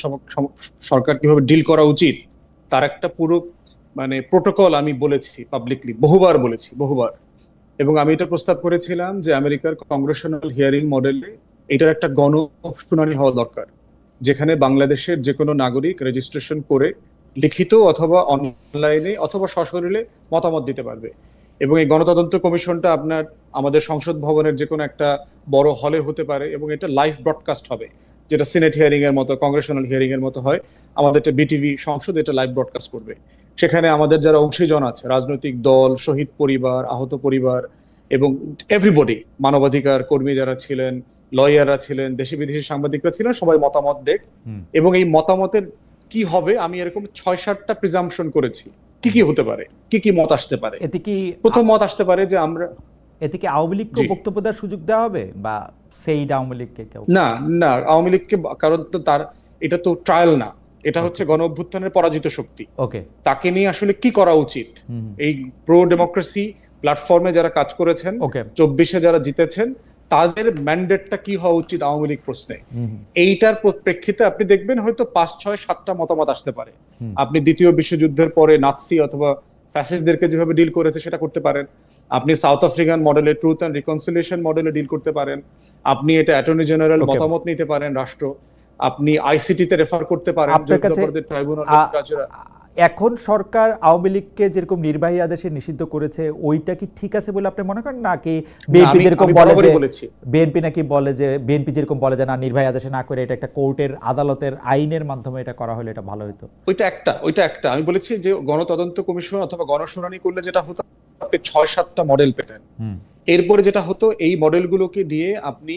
সরকার কিভাবে ডিল করা উচিত তার একটা পুরো মানে প্রোটোকল আমি বলেছি পাবলিকলি, বহুবার। এবং আমি এটা প্রস্তাব করেছিলাম যে আমেরিকার কংগ্রেশনাল হিয়ারিং মডেলে এটার একটা গণশুনানি হওয়া দরকার, যেখানে বাংলাদেশের যে কোনো নাগরিক রেজিস্ট্রেশন করে লিখিত অথবা অনলাইনে অথবা সশরীরে মতামত দিতে পারবে। এবং এই গণতদন্ত কমিশনটা আপনার আমাদের সংসদ ভবনের যে কোনো একটা বড় হলে হতে পারে এবং এটা লাইভ ব্রডকাস্ট হবে, যেটা সিনেট হিয়ারিং এর মতো কংগ্রেশনাল হিয়ারিং এর মতো হয়। আমাদের একটা বিটিভি সংসদ এটা লাইভ ব্রডকাস্ট করবে। সেখানে আমাদের যারা অংশীজন আছে, রাজনৈতিক দল, শহীদ পরিবার, আহত পরিবার এবং এভরিবডি, মানবাধিকার কর্মী যারা ছিলেন, লয়াররা ছিলেন, দেশি বিদেশি সাংবাদিকরা ছিলেন, সবাই মতামত দেখ। এবং এই মতামতের কি হবে আমি এরকম 6-7টা প্রিজাম্পশন করেছি কি কি হতে পারে, কি কি মত আসতে পারে। এতে কি প্রথম মত আসতে পারে যে আমরা এতে কি আওয়ামী লীগকে বক্তব্য দেওয়ার সুযোগ দেওয়া হবে বা সেই আওয়ামী লীগকে কেউ? না না, আওয়ামী লীগকে, কারণ তো তার এটা তো ট্রায়াল না, এটা হচ্ছে গণ অভ্যুত্থানের পরাজিত শক্তি। ওকে, তাকে নিয়ে আসলে কি করা উচিত? এই প্রো ডেমোক্রেসি প্ল্যাটফর্মে যারা কাজ করেছেন, 24-এ যারা জিতেছেন, তাদের ম্যান্ডেটটা কি হওয়া উচিত আওয়ামী লীগ প্রশ্নে, এইটার প্রেক্ষিতে আপনি দেখবেন হয়তো 5-6-7টা মতামত আসতে পারে। আপনি দ্বিতীয় বিশ্বযুদ্ধের পরে নাৎসি অথবা ফ্যাসিস্টদেরকে যেভাবে ডিল করেছে সেটা করতে পারেন। আপনি সাউথ আফ্রিকান মডেলে ট্রুথ অ্যান্ড রিকনসিলিয়েশন মডেলে ডিল করতে পারেন। আপনি এটা অ্যাটর্নি জেনারেল মতামত নিতে পারেন রাষ্ট্র। আপনি আইসিটিতে রেফার করতে পারেন। এখন সরকার আওয়ামী লীগকে যেরকম নির্বাহী আদেশে নিষিদ্ধ করেছে ওইটা কি ঠিক আছে বলে আপনি মনে করেন, নাকি বিএনপি যেরকম বলে যে বিএনপি যেরকম বলে যে না, নির্বাহী আদেশে না করে এটা একটা কোর্টের আদালতের আইনের মাধ্যমে এটা করা হলে এটা ভালো হতো? ওইটা একটা আমি বলেছি যে গণতদন্ত কমিশন অথবা গণশুনানি করলে যেটা হতো, আপনি 6-7টা মডেল পেতেন। এরপরে যেটা হতো, এই মডেলগুলোকে দিয়ে আপনি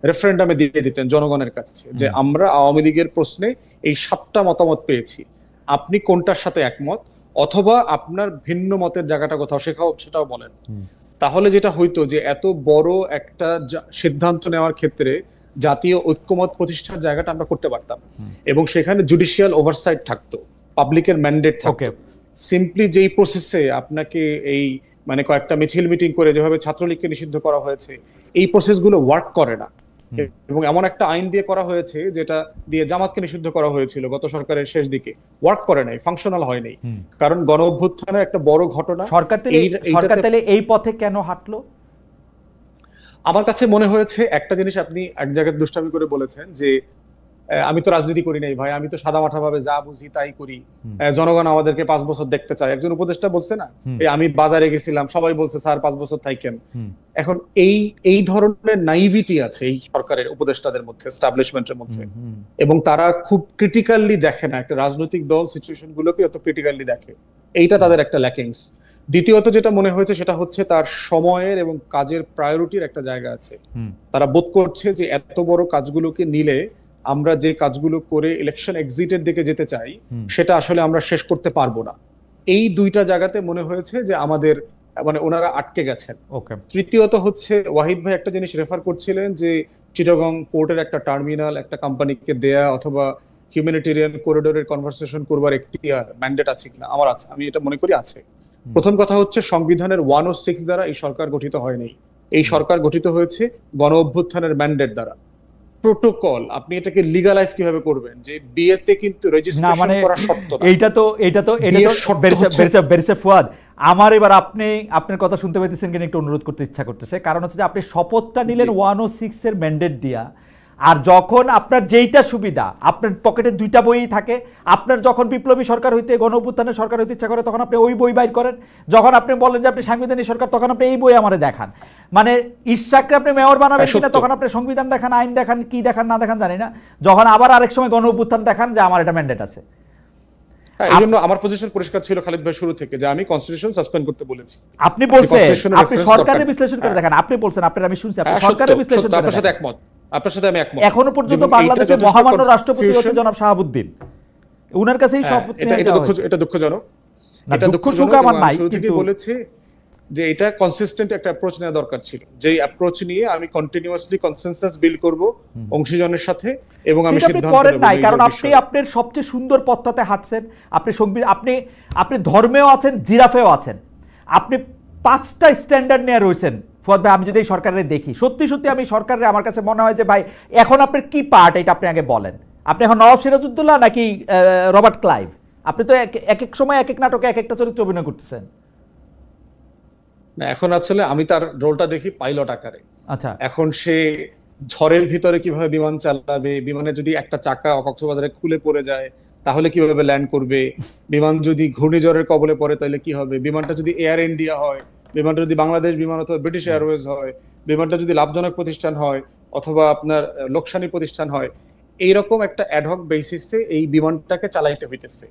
রেফারেন্ডামে দিয়ে দিতেন জনগণের কাছে যে আমরা আওয়ামী লীগের প্রশ্নে এই 7টা মতামত পেয়েছি, আপনি কোনটার সাথে একমত, অথবা আপনার ভিন্ন মতের জায়গাটা কোথাও সেটাও বলেন। তাহলে যেটা হইতো যে এত বড় একটা সিদ্ধান্ত নেওয়ার ক্ষেত্রে জাতীয় ঐক্যমত প্রতিষ্ঠার জায়গাটা আমরা করতে পারতাম এবং সেখানে জুডিশিয়াল ওভারসাইট থাকতো, পাবলিকের ম্যান্ডেট থাকতো। সিম্পলি যেই প্রসেসে আপনাকে এই মানে কয়েকটা মিছিল মিটিং করে যেভাবে ছাত্রলীগকে নিষিদ্ধ করা হয়েছে, এই প্রসেসগুলো ওয়ার্ক করে না। এবং এমন একটা আইন দিয়ে করা হয়েছে যেটা দিয়ে জামাতকে নিষিদ্ধ করা হয়েছিল গত সরকারের শেষ দিকে, ওয়ার্ক করে নাই, ফাংশনাল হয় নাই। কারণ গণ অভ্যুত্থানের একটা বড় ঘটনা। সরকার তাহলে এই পথে কেন হাঁটলো? আমার কাছে মনে হয়েছে একটা জিনিস আপনি এক জায়গায় দুষ্টামি করে বলেছেন যে আমি তো রাজনীতি করি নাই ভাই, আমি তো সাদামাঠা ভাবে যা বুঝি তাই করি, জনগণ আমাদেরকে 5 বছর দেখতে চায়। একজন উপদেষ্টা বলছে না, আমি বাজারে গেছিলাম, সবাই বলছে স্যার 5 বছর থাকেন। এখন এই ধরনের নাইভিটি আছে এই সরকারের উপদেষ্টাদের মধ্যে, এস্টাবলিশমেন্টের মধ্যে, এবং তারা খুব ক্রিটিক্যালি দেখে না একটা রাজনৈতিক দল সিচুয়েশন গুলোকে অত ক্রিটিক্যালি দেখে। এইটা তাদের একটা ল্যাকিংস। দ্বিতীয়ত যেটা মনে হয়েছে সেটা হচ্ছে তার সময়ের এবং কাজের প্রায়োরিটির একটা জায়গা আছে। তারা বোধ করছে যে এত বড় কাজগুলোকে নিলে আমরা যে কাজগুলো করে ইলেকশন এক্সিটের দিকে যেতে চাই সেটা আসলে আমরা শেষ করতে পারবো না। এই দুইটা জায়গাতে মনে হয়েছে যে আমাদের মানে ওনারা আটকে গেছেন। তৃতীয়ত হচ্ছে ওয়াহিদ ভাই একটা জিনিস রেফার করছিলেন যে চিটাগং পোর্টের একটা টার্মিনাল একটা কোম্পানিকে দেয়া অথবা হিউম্যানিটেরিয়ান করিডোরের কনভারসেশন করবার এখতিয়ার ম্যান্ডেট আছে কিনা। আমার আছে, আমি এটা মনে করি আছে। প্রথম কথা হচ্ছে সংবিধানের 106 দ্বারা এই সরকার গঠিত হয়নি, এই সরকার গঠিত হয়েছে গণ অভ্যুত্থানের ম্যান্ডেট দ্বারা। প্রোটোকল, আপনি এটাকে লিগালাইজ কিভাবে করবেন যে বিয়েতে কিন্তু না রেজিস্ট্রেশন মানে করা শর্ত না। এইটা তো বেরিসে ফুয়াদ, আমার এবার আপনার কথা শুনতে পাইতেছেন কিনা একটু অনুরোধ করতে ইচ্ছা করতেছে, কারণ হচ্ছে যে আপনি শপথটা নিলেন 106 এর ম্যান্ডেট দিয়া, আর যখন আপনার যেইটা সুবিধা, আপনার পকেটে দুইটা বইই থাকে, আপনার যখন বিপ্লবী সরকার হইতে গণ অভ্যুত্থানের সরকার হইতে ইচ্ছা করে তখন আপনি ওই বই বাইর করেন, যখন আপনি বলেন যে আপনি সাংবিধানিক সরকার তখন আপনি এই বই আমারে দেখান। মানে ইশাককে আপনি মেয়র বানাবেন কিনা তখন আপনি সংবিধান দেখান, আইন দেখান, কি দেখান না দেখান জানি না, যখন আবার আরেক সময় গণ অভ্যুত্থান দেখান যে আমার এটা ম্যান্ডেট আছে। এই জন্য আমার পজিশন পরিষ্কার ছিল খালিদ ভাই শুরু থেকে, যে আমি কনস্টিটিউশন সাসপেন্ড করতে বলেছি। আপনি বলছেন, আপনি সরকারের বিশ্লেষণ করে দেখেন, আপনি বলছেন, আপনার আমি শুনছি আপনি সরকারের বিশ্লেষণ করে আপনার সাথে একমত, আপনার সাথে আমি একমত। এখনো পর্যন্ত বাংলাদেশের মহামান্য রাষ্ট্রপতি হচ্ছে জনাব শাহাবুদ্দিন, উনার কাছেই শপথ নেওয়া হয়েছে। এটা দুঃখজনক, এটা দুঃখ সুখ আমার নাই, কিন্তু বলেছি যে এটা কনসিস্টেন্ট একটা অ্যাপ্রোচ নেওয়া দরকার ছিল, যেই অ্যাপ্রোচ নিয়ে আমি কন্টিনিউয়াসলি কনসেনসাস বিল্ড করব অংশীজনের সাথে, এবং আমি সিদ্ধান্ত করেন নাই, কারণ আপনি আপনার সবচেয়ে সুন্দর পথটাতে হাঁটছেন, আপনি ধর্মেও আছেন, জিরাফেও আছেন, আপনি 5টা স্ট্যান্ডার্ড নিয়ে রয়েছেন। ফুয়াদ ভাই, আমি যদি এই সরকারের দেখি, সত্যি সত্যি আমি সরকারের, আমার কাছে মনে হয় যে ভাই এখন আপনার কি পার্ট, এটা আপনি আগে বলেন। আপনি এখন নওয়াব সিরাজউদ্দৌলা নাকি রবার্ট ক্লাইভ? আপনি তো এক এক সময় এক এক নাটকে এক একটা চরিত্র অভিনয় করতেছেন। না, এখন আসলে আমি তার রোলটা দেখি পাইলট আকারে। আচ্ছা, এখন সে ঝড়ের ভিতরে কিভাবে বিমান চালাবে, বিমানে যদি একটা চাকা কক্সবাজারে খুলে পড়ে যায় তাহলে কিভাবে ল্যান্ড করবে, বিমান যদি ঘূর্ণিঝড়ের কবলে পড়ে তাহলে কি হবে, বিমানটা যদি এয়ার ইন্ডিয়া হয়, বিমানটা যদি বাংলাদেশ বিমান অথবা ব্রিটিশ এয়ারওয়েজ হয়, বিমানটা যদি লাভজনক প্রতিষ্ঠান হয় অথবা আপনার লোকসানি প্রতিষ্ঠান হয়, এইরকম একটা অ্যাডহক বেসিসে এই বিমানটাকে চালাইতে হইতেছে।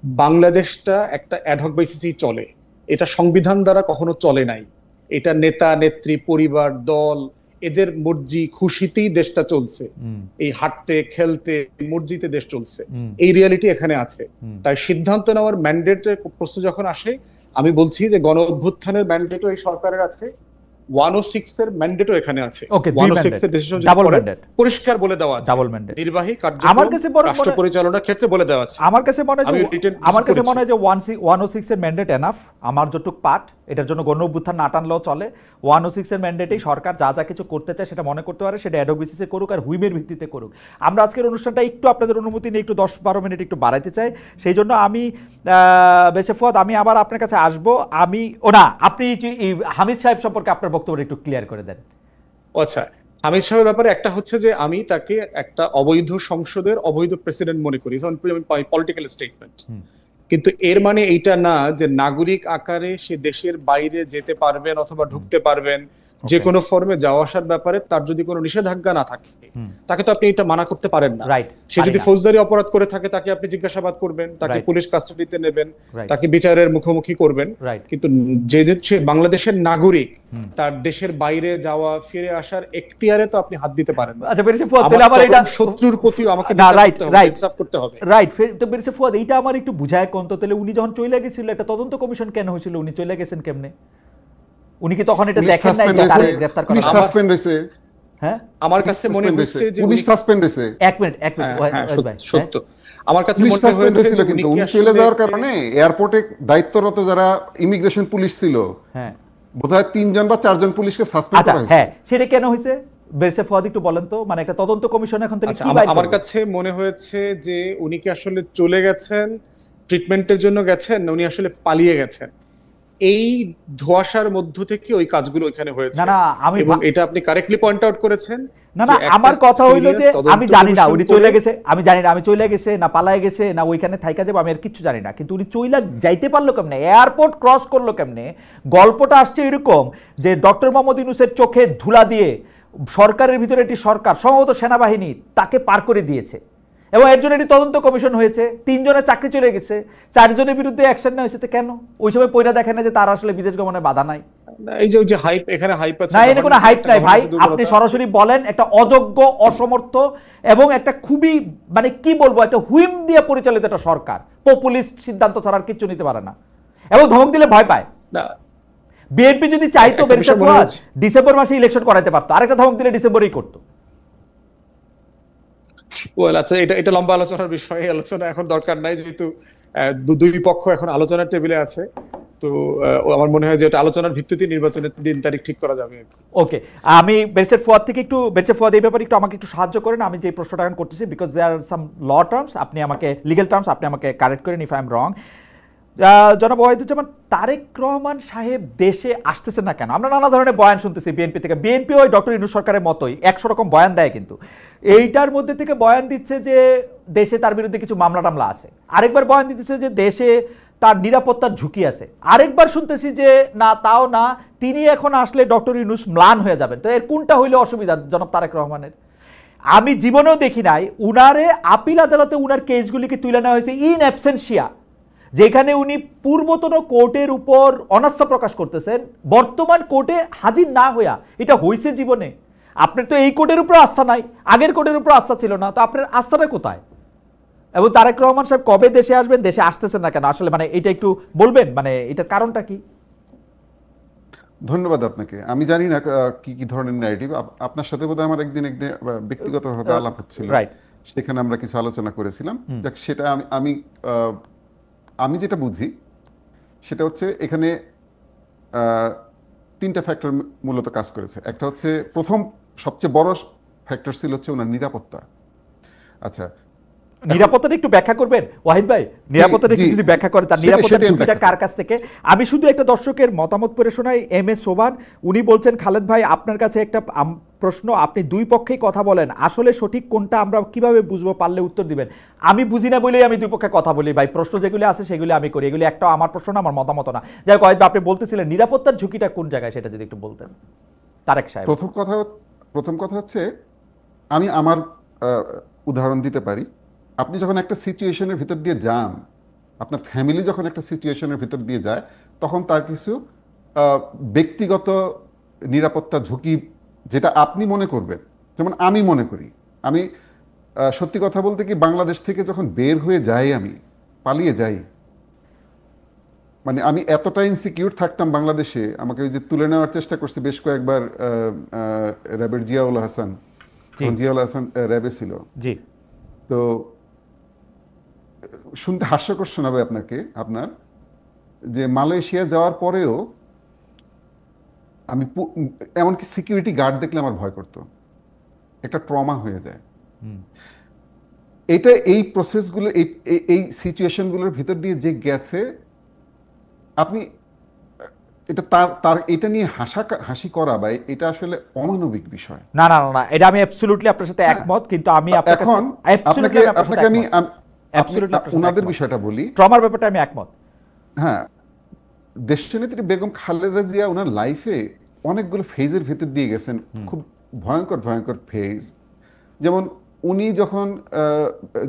বাংলাদেশটা একটা অ্যাডহক বেসিসেই চলে, এটা সংবিধান দ্বারা কখনো চলে নাই। এটা নেতা নেত্রী, পরিবার, দল, এদের মর্জি খুশিতেই দেশটা চলছে। এই হাঁটতে খেলতে মর্জিতে দেশ চলছে, এই রিয়ালিটি এখানে আছে। তাই সিদ্ধান্ত নেওয়ার ম্যান্ডেটের প্রশ্ন যখন আসে, আমি বলছি যে গণ অভ্যুত্থানের ম্যান্ডেটও এই সরকারের আছে, 106 এর ম্যান্ডেটও এখানে আছে। 106 এর ডিসিশন পরিষ্কার বলে দেওয়া আছে, নির্বাহী কার্যক্রম রাষ্ট্র পরিচালনার ক্ষেত্রে বলে দেওয়া আছে। আমার কাছে মনে হয় যে 106 এর ম্যান্ডেট এনাফ, আমার যতটুক পার্ট, এটার জন্য গণ অভ্যুত্থান না টানলেও চলে। 106 এর ম্যান্ডেটেই সরকার যা যা কিছু করতে চায় সেটা মনে করতে পারে, সেটা অ্যাডহক বেসিসে করুক আর হুইমের ভিত্তিতে করুক। আমরা আজকের অনুষ্ঠানটা একটু আপনাদের অনুমতি নিয়ে একটু 10-12 মিনিট একটু বাড়াইতে চাই, সেই জন্য আমি বেশে ফুয়াদ, আমি আবার আপনার কাছে আসবো। আপনি হামিদ সাহেব সম্পর্কে আপনার বক্তব্য একটু ক্লিয়ার করে দেন। আচ্ছা, হামিদ সাহেবের ব্যাপারে একটা হচ্ছে যে আমি তাকে একটা অবৈধ সংসদের অবৈধ প্রেসিডেন্ট মনে করি, পলিটিক্যাল স্টেটমেন্ট, কিন্তু এর মানে এইটা না যে নাগরিক আকারে সে দেশের বাইরে যেতে পারবেন অথবা ঢুকতে পারবেন, যে কোনো ফর্মে যাওয়া আসার ব্যাপারে তার যদি কোনো নিষেধাজ্ঞা না থাকে তাকে তো আপনি এটা মানা করতে পারেন না। সে যদি ফৌজদারি অপরাধ করে থাকে তাকে আপনি জিজ্ঞাসাবাদ করবেন, তাকে পুলিশ কাস্টাডিতে নেবেন, তাকে বিচারের মুখোমুখি করবেন, কিন্তু যে সে বাংলাদেশের নাগরিক, তার দেশের বাইরে যাওয়া ফিরে আসার এখতিয়ারে তো আপনি হাত দিতে পারেন না। আচ্ছা বেরিসে ফুয়াদ, তাহলে আবার এটা শত্রুর প্রতি আমাকে ইনসাফ করতে হবে। রাইট, তো বেরিসে ফুয়াদ এইটা আমার একটু বুঝায় কোন তো, তাহলে উনি যখন চলে গেছিল একটা তদন্ত কমিশন কেন হয়েছিল, উনি চলে গেছেন কেমনে? উনি কি তখন এটা দেখেন নাই যে তাকে গ্রেফতার করা সাসপেন্ড হইছে? হ্যাঁ, আমার কাছে মনে হচ্ছে যে পুলিশ সাসপেন্ড হইছে। এক মিনিট সত্য, আমার কাছে মনে হয়েছিল, কিন্তু উনি চলে যাওয়ার কারণে এয়ারপোর্টে দায়িত্বরত যারা ইমিগ্রেশন পুলিশ ছিল, হ্যাঁ বোধহয় 3 জন বা 4 জন পুলিশকে সাসপেন্ড করা হয়েছে। হ্যাঁ, সেটা কেন হয়েছে বেরিসে ফুয়াদ একটু বলেন তো, মানে একটা তদন্ত কমিশন এখন থেকে কি বাইরে? আমার কাছে মনে হয়েছে যে উনি কি আসলে চলে গেছেন ট্রিটমেন্টের জন্য গেছেন, না উনি আসলে পালিয়ে গেছেন, এই ধোঁয়াশার মধ্য থেকে ওই কাজগুলো ওইখানে হয়েছে। এবং এটা আপনি কারেক্টলি পয়েন্ট আউট করেছেন। আমার কথা হইলো যে আমি জানি না উনি চলে গেছে, আমি জানি না আমি চলে গেছে না পালায়ে গেছে না ওইখানে থাইকা যাবো, আমি আর কিচ্ছু জানি না, কিন্তু উনি চইলা যাইতে পারলো কেমনে, এয়ারপোর্ট ক্রস করলো কেমনে? গল্পটা আসছে এরকম যে ডক্টর মোহাম্মদ ইউনূসের চোখে ধুলা দিয়ে সরকারের ভিতরে একটি সরকার, সম্ভবত সেনাবাহিনী, তাকে পার করে দিয়েছে, এবং এর জন্য একটি তদন্ত কমিশন হয়েছে, 3 জনের চাকরি চলে গেছে, 4 জনের বিরুদ্ধে অ্যাকশন নেওয়া হয়েছে। কেন ওই সময় পয়রা দেখেন না যে তার আসলে বিদেশ গমনে বাধা নাই? এই যে হাইপ, এখানে হাইপ আছে না, এখানে কোনো হাইপ নাই ভাই, আপনি সরাসরি বলেন একটা অযোগ্য, অসমর্থ এবং একটা খুবই মানে কি বলবো, একটা হুইম দিয়ে পরিচালিত একটা সরকার, পপুলিস্ট সিদ্ধান্ত ছাড়া আর কিচ্ছু নিতে পারে না, এবং ধমক দিলে ভয় পায় না। বিএনপি যদি চাইতো ডিসেম্বর মাসে ইলেকশন করাইতে পারতো, আরেকটা ধমক দিলে ডিসেম্বরেই করতো। আচ্ছা, এটা লম্বা আলোচনার বিষয়, আলোচনা এখন দরকার নাই, যেহেতু দুই পক্ষ এখন আলোচনার টেবিলে আছে। তো আমার মনে হয় যে এটা আলোচনার ভিত্তিতে নির্বাচনের দিন তারিখ ঠিক করা যাবে। ওকে, আমি ব্যারিস্টার ফুয়াদ থেকে একটু, ব্যারিস্টার ফুয়াদ এই ব্যাপারে একটু আমাকে একটু সাহায্য করেন। আমি যে প্রশ্নটা এখন করতেছি, because there R some law terms, আপনি আমাকে লিগ্যাল টার্মস আপনি আমাকে কারেক্ট করেন ইফ আই এম রং। জনাব ওয়াহিদুজ্জামান, তারেক রহমান সাহেব দেশে আসতেছেন না কেন? আমরা নানা ধরনের বয়ান শুনতেছি বিএনপি থেকে। বিএনপি ওই ডক্টর ইউনূস সরকারের মতোই 100 রকম বয়ান দেয়, কিন্তু এইটার মধ্যে থেকে বয়ান দিচ্ছে যে দেশে তার বিরুদ্ধে কিছু মামলা টামলা আছে, আরেকবার বয়ান দিতেছে যে দেশে তার নিরাপত্তার ঝুঁকি আছে, আরেকবার শুনতেছি যে না তাও না, তিনি এখন আসলে ডক্টর ইউনূস ম্লান হয়ে যাবেন। তো এর কোনটা হইলে অসুবিধা জনাব তারেক রহমানের? আমি জীবনেও দেখি নাই উনারে আপিল আদালতে উনার কেসগুলিকে তুলে নেওয়া হয়েছে ইন অ্যাবসেন্সিয়া, যেখানে উনি পূর্বতন কোর্টের উপর অনাস্থা প্রকাশ করতেছেন, বর্তমান কোর্টে হাজির না হইয়া। এটা হয়েছে জীবনে? আপনার তো এই কোর্টের উপর আস্থা নাই, আগের কোর্টের উপর আস্থা ছিল না, তো আপনার আস্থাটা কোথায়? এবং তারেক রহমান সাহেব কবে দেশে আসবেন, দেশে আসতেছেন না কেন আসলে, মানে এটা একটু বলবেন, মানে এটার কারণটা কি? ধন্যবাদ আপনাকে। আমি জানি না কি কি ধরনের ন্যারেটিভ আপনার সাথে বোধহয় আমার একদিন ব্যক্তিগতভাবে আলাপ হচ্ছিল, সেখানে আমরা কিছু আলোচনা করেছিলাম। যাক, সেটা আমি আমি যেটা বুঝি সেটা হচ্ছে এখানে তিনটা ফ্যাক্টর মূলত কাজ করেছে। একটা হচ্ছে, প্রথম সবচেয়ে বড় ফ্যাক্টর ছিল হচ্ছে ওনার নিরাপত্তা। আচ্ছা, নিরাপত্তাটা একটু ব্যাখ্যা করবেন ওয়াহিদ ভাই? নিরাপত্তাটা একটু যদি ব্যাখ্যা করেন, তার নিরাপত্তার ঝুঁকিটা কার কাছ থেকে? আমি শুধু একটা দর্শকের মতামত পড়ে শোনাই। এম এস সোবান, উনি বলছেন, খালেদ ভাই আপনার কাছে একটা প্রশ্ন, আপনি দুই পক্ষেই কথা বলেন, আসলে সঠিক কোনটা আমরা কিভাবে বুঝবো, পারলে উত্তর দিবেন। আমি বুঝি না বলেই আমি দুই পক্ষে কথা বলি ভাই, প্রশ্ন যেগুলি আছে সেগুলি আমি করি, এগুলি একটাও আমার প্রশ্ন না, আমার মতামত না। যাই হোক ওয়াহিদ ভাই, আপনি বলতেছিলেন নিরাপত্তার ঝুঁকিটা কোন জায়গায়, সেটা যদি একটু বলতেন তারেক সাহেব। প্রথম কথা হচ্ছে, আমি আমার উদাহরণ দিতে পারি। আপনি যখন একটা সিচুয়েশনের ভিতর দিয়ে যান, আপনার ফ্যামিলি যখন একটা সিচুয়েশনের ভিতর দিয়ে যায়, তখন তার কিছু ব্যক্তিগত নিরাপত্তা ঝুঁকি, যেটা আপনি মনে করবেন, যেমন আমি মনে করি, আমি সত্যি কথা বলতে কি, বাংলাদেশ থেকে যখন বের হয়ে যাই, আমি পালিয়ে যাই, মানে আমি এতটা ইনসিকিউর থাকতাম বাংলাদেশে, আমাকে ওই যে তুলে নেওয়ার চেষ্টা করছে বেশ কয়েকবার র্যাবের জিয়াউল হাসান, জিয়াউল হাসান র্যাবে ছিল। জি, তো শুনতে হাস্যকর শোনাবে আপনার যে মালয়েশিয়া যাওয়ার পরেও আমি এমনকি সিকিউরিটি গার্ড দেখলে আমার ভয় করতো, একটা ট্রমা হয়ে যায়। এটা এই প্রসেসগুলো, এই সিচুয়েশনগুলোর ভিতর দিয়ে যে গেছে, আপনি এটা তার এটা নিয়ে হাসি করা বা এটা আসলে অমানবিক বিষয়। না না না, এটা আমি অ্যাবসলিউটলি আপনার সাথে একমত, কিন্তু আমি এখন আপনাকে আমি ওনাদের বিষয়টা বলি, ট্রমার ব্যাপারটা আমি একমত। হ্যাঁ, দেশনেত্রী বেগম খালেদা জিয়া ওনার লাইফে অনেকগুলো ফেজের ভিতর দিয়ে গেছেন, খুব ভয়ঙ্কর ভয়ঙ্কর ফেজ। যেমন উনি যখন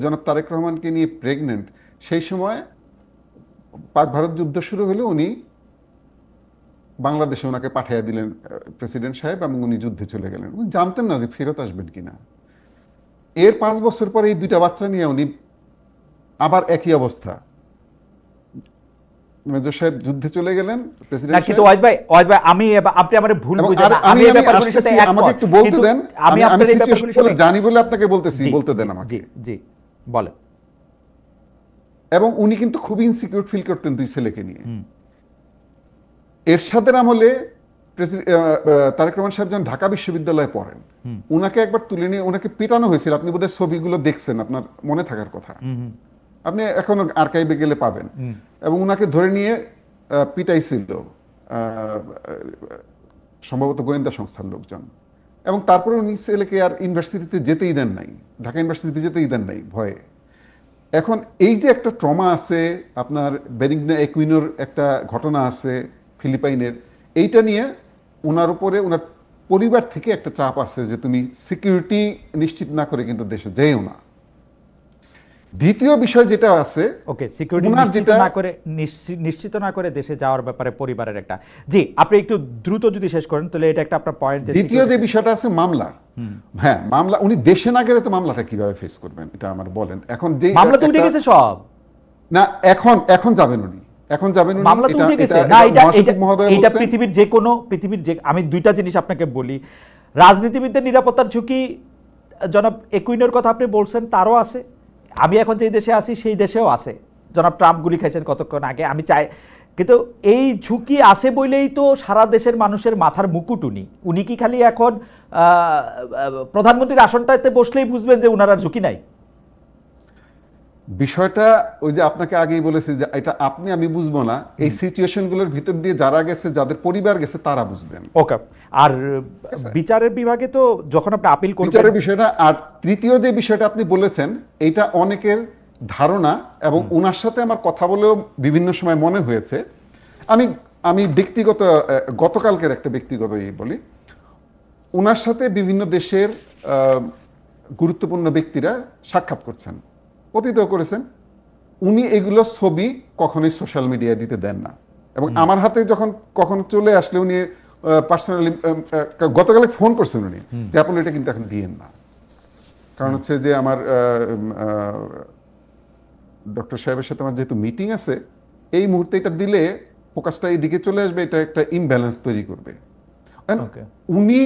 জনাব তারেক রহমানকে নিয়ে প্রেগনেন্ট, সেই সময় পাক ভারত যুদ্ধ শুরু হলে উনি বাংলাদেশে ওনাকে পাঠিয়ে দিলেন প্রেসিডেন্ট সাহেব, এবং উনি যুদ্ধে চলে গেলেন। উনি জানতেন না যে ফেরত আসবেন কিনা। এর 5 বছর পরে এই 2টা বাচ্চা নিয়ে উনি আবার একই অবস্থা, মেজর সাহেব যুদ্ধে চলে গেলেন, প্রেসিডেন্ট সাহেব। কিন্তু ওয়াহিদ ভাই আমি, আপনি আমারে ভুল বুঝেন না, আমি এই ব্যাপারগুলোর সাথে একমত। আমাকে একটু বলতে দেন, আমি সিচুয়েশন বলে জানি বলে আপনাকে বলতেছি, বলতে দেন আমাকে। জি জি বলেন। এবং উনি কিন্তু খুব ইনসিকিউর ফিল করতেন 2 ছেলেকে নিয়ে। এরশাদের আমলে তারেক রহমান সাহেব যখন ঢাকা বিশ্ববিদ্যালয়ে পড়েন, উনাকে একবার তুলে নিয়ে ওনাকে পিটানো হয়েছিল। আপনি বোধহয় ছবিগুলো দেখছেন, আপনার মনে থাকার কথা, আপনি এখন আর্কাইভে গেলে পাবেন। এবং উনাকে ধরে নিয়ে পিটাইছিল সম্ভবত গোয়েন্দা সংস্থার লোকজন। এবং তারপরে উনি ছেলেকে আর ইউনিভার্সিটিতে যেতেই দেন নাই, ঢাকা ইউনিভার্সিটিতে যেতেই দেন নাই ভয়ে। এখন এই যে একটা ট্রমা আছে, আপনার বেনিগনা একুইনোর একটা ঘটনা আছে ফিলিপাইনের, এইটা নিয়ে ওনার উপরে ওনার পরিবার থেকে একটা চাপ আছে যে তুমি সিকিউরিটি নিশ্চিত না করে কিন্তু দেশে যেও না। দ্বিতীয় বিষয় যেটা আছে, ওকে, সিকিউরিটি নিশ্চিত না করে দেশে যাওয়ার ব্যাপারে পরিবারের একটা, জি আপনি একটু দ্রুত যদি শেষ করেন তাহলে এটা একটা আপনার পয়েন্ট। দ্বিতীয় যে বিষয়টা আছে মামলার, হ্যাঁ মামলা, উনি দেশে না গেলে তো মামলাটা কিভাবে ফেস করবেন এটা আমার বলেন। এখন যে মামলা তো উঠে গেছে সব, না এখন যাবেন উনি, এখন যাবেন উনি, মামলা তো উঠে গেছে না। এটা পৃথিবীর যে আমি 2টা জিনিস আপনাকে বলি, রাজনীতিবিদদের নিরাপত্তার ঝুঁকি জনাব একুইনোর কথা আপনি বলছেন, তারও আছে। আমি এখন যে দেশে আছি সেই দেশেও আছে। জনাব ট্রাম্প গুলি খাইছেন কতক্ষণ আগে। আমি চাই কিন্তু এই ঝুঁকি আসে বলেই তো সারা দেশের মানুষের মাথার মুকুট উনি কি খালি এখন প্রধানমন্ত্রীর আসনটাতে বসলেই বুঝবেন যে উনার আর ঝুঁকি নাই? বিষয়টা ওই যে আপনাকে আগেই বলেছি যে এটা আপনি আমি বুঝবো না, এই সিচুয়েশন গুলোর ভিতর দিয়ে যারা গেছে, যাদের পরিবার গেছে, তারা বুঝবেন। ওকে। আর বিচারের বিভাগে তো যখন আপনি আপিল করবেন, বিচারের বিষয়টা। আর তৃতীয় যে বিষয়টা আপনি বলেছেন, এটা অনেকের ধারণা, এবং ওনার সাথে আমার কথা বলেও বিভিন্ন সময় মনে হয়েছে। আমি ব্যক্তিগত গতকালকের একটা ব্যক্তিগত বলি, ওনার সাথে বিভিন্ন দেশের গুরুত্বপূর্ণ ব্যক্তিরা সাক্ষাৎ করছেন, অতীতেও করেছেন। উনি এগুলো ছবি কখনোই সোশ্যাল মিডিয়ায় দিতে দেন না, এবং আমার হাতে যখন কখনো চলে আসলে উনি পার্সোনালি গতকালে ফোন করছেন উনি যে আপনি এটা কিন্তু এখন দিয়েন না, কারণ হচ্ছে যে আমার ডক্টর সাহেবের সাথে আমার যেহেতু মিটিং আছে, এই মুহূর্তে এটা দিলে ফোকাসটা এইদিকে চলে আসবে, এটা একটা ইমব্যালেন্স তৈরি করবে। উনি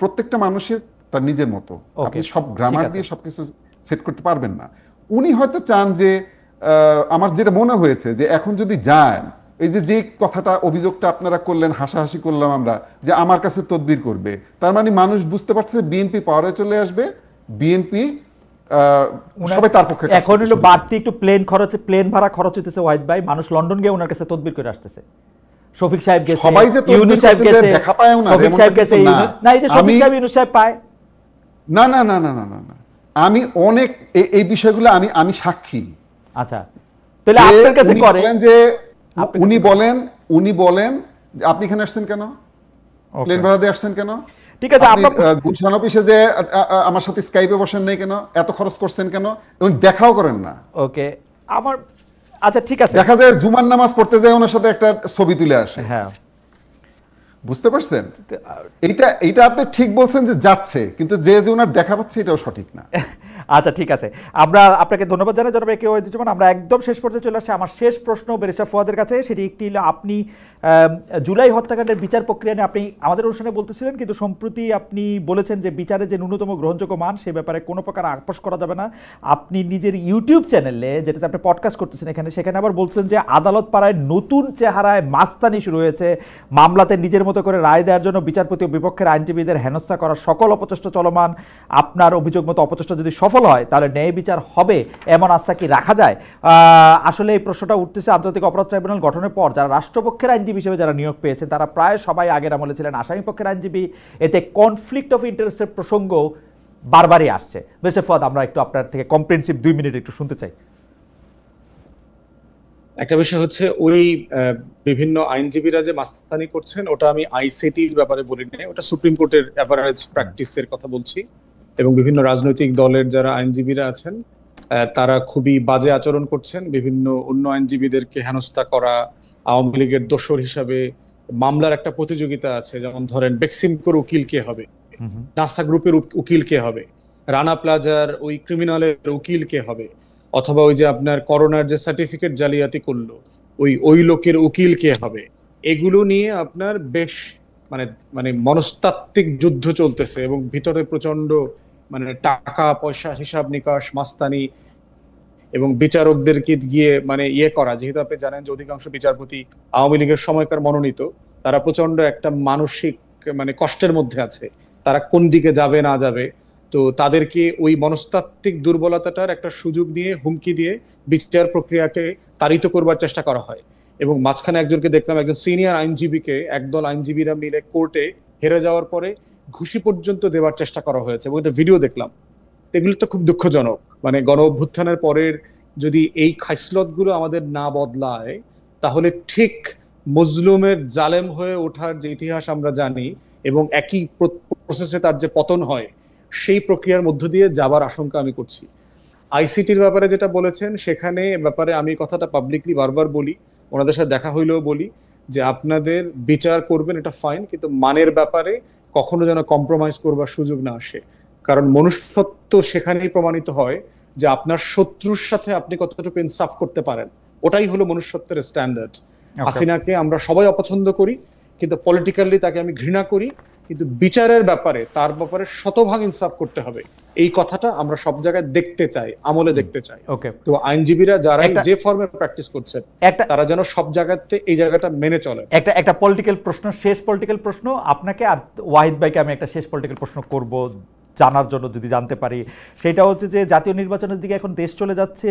প্রত্যেকটা মানুষের তার নিজের মতো, আপনি সব গ্রামার দিয়ে সবকিছু সেট করতে পারবেন না। উনি হয়তো চান যে, আমার যেটা মনে হয়েছে যে এখন যদি যান, এই যে কথাটা অভিযোগটা আপনারা করলেন, হাসাহাসি করলাম আমরা, যে আমার কাছে তদবির করবে, তার মানে মানুষ বুঝতে পারছে বিএনপি পাওয়ারে চলে আসবে, বিএনপি সবাই তার পক্ষে। এখন হলো বাড়তি একটু প্লেন ভাড়া খরচ হইতেছে ওয়াহিদ ভাই, মানুষ লন্ডন গিয়ে ওনার কাছে তদবির করে আসতেছে। শফিক সাহেব গেছে, সবাই যে ইউনূস সাহেব গেছে, দেখা পায় না, শফিক সাহেব গেছে, না এই যে শফিক সাহেব ইউনূস সাহেব পায় না না না না না না, আমি অনেক এই বিষয়গুলো আমি সাক্ষী। আচ্ছা, তাহলে আপনার কাছে করে যে উনি বলেন যে আপনি এখানে আসছেন কেন, প্লেন ভাড়া দিয়ে আসছেন কেন, ঠিক আছে, আপনি গুলশান অফিসে যে আমার সাথে স্কাইপে বসেন নাই কেন, এত খরচ করছেন কেন, এবং দেখাও করেন না। ওকে, আমার আচ্ছা ঠিক আছে, দেখা যায় জুমার নামাজ পড়তে যায় ওনার সাথে একটা ছবি তুলে আসে। হ্যাঁ, বুঝতে পারছেন? এইটা আপনি ঠিক বলছেন যে যাচ্ছে, কিন্তু যে ওনার দেখা পাচ্ছে এটাও সঠিক না। আচ্ছা ঠিক আছে, আমরা আপনাকে ধন্যবাদ জানাই জনাব একে ওয়াহিদুজ্জামান। আমরা একদম শেষ পর্যায়ে চলে আসছি। আমার শেষ প্রশ্ন ব্যারিস্টার ফুয়াদের কাছে, সেটি একটি হলো, আপনি জুলাই হত্যাকাণ্ডের বিচার প্রক্রিয়া নিয়ে আপনি আমাদের অনুষ্ঠানে বলতেছিলেন, কিন্তু সম্প্রতি আপনি বলেছেন যে বিচারের যে ন্যূনতম গ্রহণযোগ্য মান, সে ব্যাপারে কোনো প্রকার আপোষ করা যাবে না। আপনি নিজের ইউটিউব চ্যানেলে, যেটাতে আপনি পডকাস্ট করতেছেন সেখানে আবার বলছেন যে আদালত পাড়ায় নতুন চেহারায় মাস্তানি শুরু হয়েছে, মামলাতে নিজের মতো করে রায় দেওয়ার জন্য বিচারপতি ও বিপক্ষের আইনজীবীদের হেনস্থা করার সকল অপচেষ্টা চলমান। আপনার অভিযোগ মতো অপচেষ্টা যদি সফল হয় তাহলে ন্যায় বিচার হবে, এমন আস্থা কি রাখা যায়? আসলে এই প্রশ্নটা উঠতেছে আন্তর্জাতিক অপরাধ ট্রাইব্যুনাল গঠনের পর যারা রাষ্ট্রপক্ষের আইনজীবী হিসেবে যারা নিয়োগ পেয়েছে, তারা প্রায় সবাই আগের আমলে ছিলেন আসামি পক্ষের আইনজীবী। এতে কনফ্লিক্ট অফ ইন্টারেস্টের প্রসঙ্গ বারবারই আসছে। ব্যারিস্টার ফুয়াদ, আমরা একটু আপনার থেকে কম্প্রিহেনসিভ 2 মিনিট একটু শুনতে চাই। একটা বিষয় হচ্ছে, ওই বিভিন্ন আইনজীবীরা যে মাস্তানি করছেন, ওটা আমি আইসিটির ব্যাপারে বলি না, ওটা সুপ্রিম কোর্টের এভারেজ প্র্যাকটিসের কথা বলছি। এবং বিভিন্ন রাজনৈতিক দলের যারা আইনজীবীরা আছেন, তারা খুবই বাজে আচরণ করছেন, বিভিন্ন অন্য আইনজীবীদেরকে হেনস্থা করা, আওয়ামী লীগের দোসর হিসাবে মামলার একটা প্রতিযোগিতা আছে, যেমন ধরেন বেক্সিমকোর উকিল কে হবে, নাসা গ্রুপের উকিল কে হবে, রানা প্লাজার ওই ক্রিমিনালের উকিল কে হবে, অথবা ওই যে আপনার করোনার যে সার্টিফিকেট জালিয়াতি করলো ওই লোকের উকিল কে হবে। এগুলো নিয়ে আপনার বেশ মানে মনস্তাত্ত্বিক যুদ্ধ চলতেছে, এবং ভিতরে প্রচন্ড টাকা পয়সা হিসাব নিকাশ, মাস্তানি, এবং বিচারকদেরকে গিয়ে করা। যেহেতু আপনি জানেন যে অধিকাংশ বিচারপতি আওয়ামী লীগের সময়কার মনোনীত, তারা প্রচন্ড একটা মানসিক কষ্টের মধ্যে আছে, তারা কোন দিকে যাবে না যাবে। তো তাদেরকে ওই মনস্তাত্ত্বিক দুর্বলতাটার একটা সুযোগ নিয়ে হুমকি দিয়ে বিচার প্রক্রিয়াকে তাড়িত করবার চেষ্টা করা হয়। এবং মাঝখানে একজনকে দেখলাম, একজন সিনিয়র আইনজীবীকে একদল আইনজীবীরা মিলে কোর্টে হেরে যাওয়ার পরে ঘুষি পর্যন্ত দেওয়ার চেষ্টা করা হয়েছে, এবং একটা ভিডিও দেখলাম। এগুলো তো খুব দুঃখজনক। গণ অভ্যুত্থানের পরের যদি এই খাইসলত গুলো আমাদের না বদলায়, তাহলে ঠিক মজলুমের জালেম হয়ে ওঠার যে ইতিহাস আমরা জানি, এবং একই প্রসেসে তার যে পতন হয়, সেই প্রক্রিয়ার মধ্য দিয়ে যাবার আশঙ্কা আমি করছি। আইসিটির ব্যাপারে যেটা বলেছেন, সেখানে ব্যাপারে আমি কথাটা পাবলিকলি বারবার বলি, ওনাদের সাথে দেখা হইলেও বলি যে আপনাদের বিচার করবেন, এটা ফাইন, কিন্তু মানের ব্যাপারে কখনো যেন কম্প্রোমাইজ করবার সুযোগ না আসে। কারণ মনুষ্যত্ব সেখানেই প্রমাণিত হয় যে আপনার শত্রুর সাথে আপনি কতটুকু ইনসাফ করতে পারেন, ওটাই হলো মনুষ্যত্বের স্ট্যান্ডার্ড। হাসিনাকে আমরা সবাই অপছন্দ করি, কিন্তু পলিটিক্যালি তাকে আমি ঘৃণা করি, কিন্তু বিচারের ব্যাপারে তার ব্যাপারে শতভাগ ইনসাফ করতে হবে, এই কথাটা আমরা সব জায়গায় দেখতে চাই, আমলে দেখতে চাই। ওকে, তো আইনজীবীরা যারা যে ফর্মে প্র্যাকটিস করছেন তারা যেন সব জায়গাতে এই জায়গাটা মেনে চলে। একটা পলিটিক্যাল প্রশ্ন, শেষ পলিটিক্যাল প্রশ্ন আপনাকে আর ওয়াহিদ ভাইকে আমি একটা শেষ পলিটিক্যাল প্রশ্ন করব জানার জন্য, যদি জানতে পারি। সেটা হচ্ছে যে জাতীয় নির্বাচনের দিকে এখন দেশ চলে যাচ্ছে,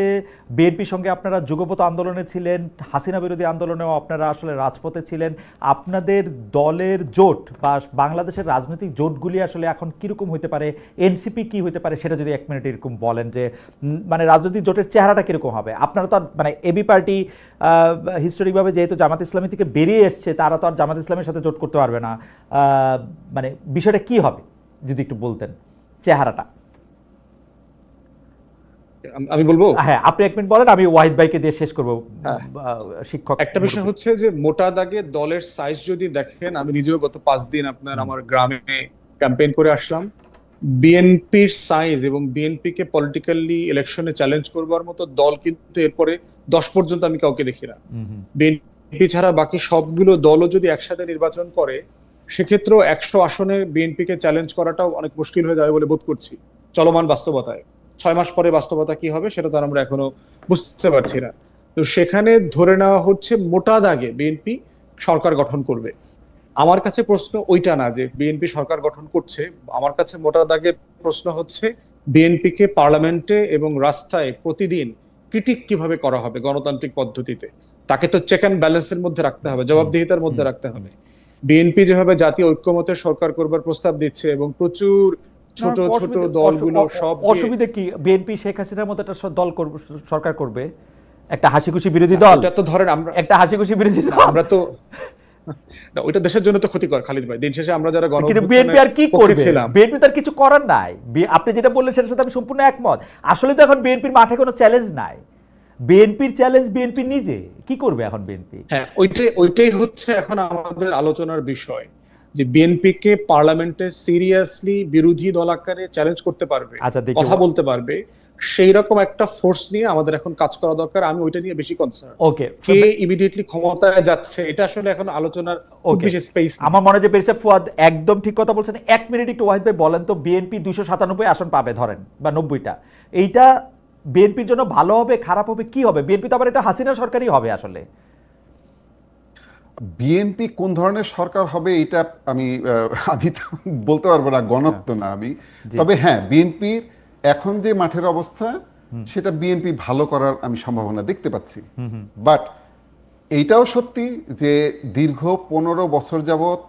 বিএনপির সঙ্গে আপনারা যুগপৎ আন্দোলনে ছিলেন, হাসিনা বিরোধী আন্দোলনেও আপনারা আসলে রাজপথে ছিলেন। আপনাদের দলের জোট বা বাংলাদেশের রাজনৈতিক জোটগুলি আসলে এখন কীরকম হতে পারে, এনসিপি কি হতে পারে, সেটা যদি 1 মিনিট এরকম বলেন যে মানে রাজনৈতিক জোটের চেহারাটা কীরকম হবে? আপনারা তো আর মানে এবি পার্টি হিস্টোরিকভাবে যেহেতু জামাত ইসলামী থেকে বেরিয়ে এসছে, তারা তো আর জামাত ইসলামের সাথে জোট করতে পারবে না, মানে বিষয়টা কি হবে যদি একটু বলতেন চেহারাটা। আমি বলবো? হ্যাঁ, আপনি 1 মিনিট বলেন, আমি ওয়াহিদ ভাইকে দিয়ে শেষ করব। শিক্ষক, একটা বিষয় হচ্ছে যে মোটা দাগে দলের সাইজ যদি দেখেন, আমি নিজেও গত 5 দিন আমার গ্রামে ক্যাম্পেইন করে আসলাম। বিএনপির সাইজ এবং বিএনপি কে পলিটিক্যালি ইলেকশনে চ্যালেঞ্জ করবার মতো দল কিন্তু এরপরে 10 পর্যন্ত আমি কাউকে দেখি না। বিএনপি ছাড়া বাকি সবগুলো দলও যদি একসাথে নির্বাচন করে, সেক্ষেত্রেও 100 আসনে বিএনপি কে চ্যালেঞ্জ করাটাও অনেক মুশকিল হয়ে যাবে বলে বোধ করছি চলমান বাস্তবতায়। 6 মাস পরে বাস্তবতা কি হবে সেটা তো আমরা এখনো বুঝতে পারছি না। তো সেখানে ধরে নেওয়া হচ্ছে মোটা দাগে বিএনপি সরকার গঠন করবে। আমার কাছে প্রশ্ন ওইটা না যে বিএনপি সরকার গঠন করছে, আমার কাছে মোটা দাগের প্রশ্ন হচ্ছে বিএনপি কে পার্লামেন্টে এবং রাস্তায় প্রতিদিন ক্রিটিক কিভাবে করা হবে গণতান্ত্রিক পদ্ধতিতে। তাকে তো চেক অ্যান্ড ব্যালেন্সের মধ্যে রাখতে হবে, জবাবদিহিতার মধ্যে রাখতে হবে। বিএনপি যেভাবে জাতীয় ঐক্যমতের সরকার করবার প্রস্তাব দিচ্ছে এবং প্রচুর ছোট ছোট দলগুলো সব, অসুবিধা কি? বিএনপি শেখ হাসিনার মতো একটা দল করবে, সরকার করবে, একটা হাসিখুশি বিরোধী দল। এটা তো ধরেন আমরা একটা হাসিখুশি বিরোধী দল, আমরা তো ওইটা দেশের জন্য তো ক্ষতিকর খালিদ ভাই। দিন শেষে আমরা যারা কিন্তু বিএনপি আর কি করবে? বিএনপি তার কিছু করার নাই। আপনি যেটা বললেন সেটার সাথে আমি সম্পূর্ণ একমত। আসলে তো এখন বিএনপির মাঠে কোনো চ্যালেঞ্জ নাই, বিএনপির চ্যালেঞ্জ বিএনপি নিজে। কি করবে এখন বিএনপি? হ্যাঁ, ওইটাই হচ্ছে এখন আমাদের আলোচনার বিষয়, যে বিএনপি কে পার্লামেন্টে সিরিয়াসলি বিরোধী দল আকারে চ্যালেঞ্জ করতে পারবে, কথা বলতে পারবে, সেই রকম একটা ফোর্স নিয়ে আমাদের এখন কাজ করা দরকার। আমি ওইটা নিয়ে বেশি কনসার্ন। ওকে, কে ইমিডিয়েটলি ক্ষমতায় যাচ্ছে এটা আসলে এখন আলোচনার বেশি স্পেস। আমার মনে হয় যে পেরিসাব ফুয়াদ একদম ঠিক কথা বলছেন। 1 মিনিট একটু ওয়াহিদ ভাই বলেন তো, বিএনপি 297 আসন পাবে ধরেন, বা 90টা, এইটা বিএনপির জন্য ভালো হবে, খারাপ হবে, কি হবে? বিএনপি তো আবার এটা হাসিনা সরকারই হবে। আসলে বিএনপি কোন ধরনের সরকার হবে এটা আমি তো বলতে পারবো না, গণত্ব না আমি। তবে হ্যাঁ, বিএনপির এখন যে মাঠের অবস্থা সেটা বিএনপি ভালো করার আমি সম্ভাবনা দেখতে পাচ্ছি। বাট এইটাও সত্যি যে দীর্ঘ 15 বছর যাবৎ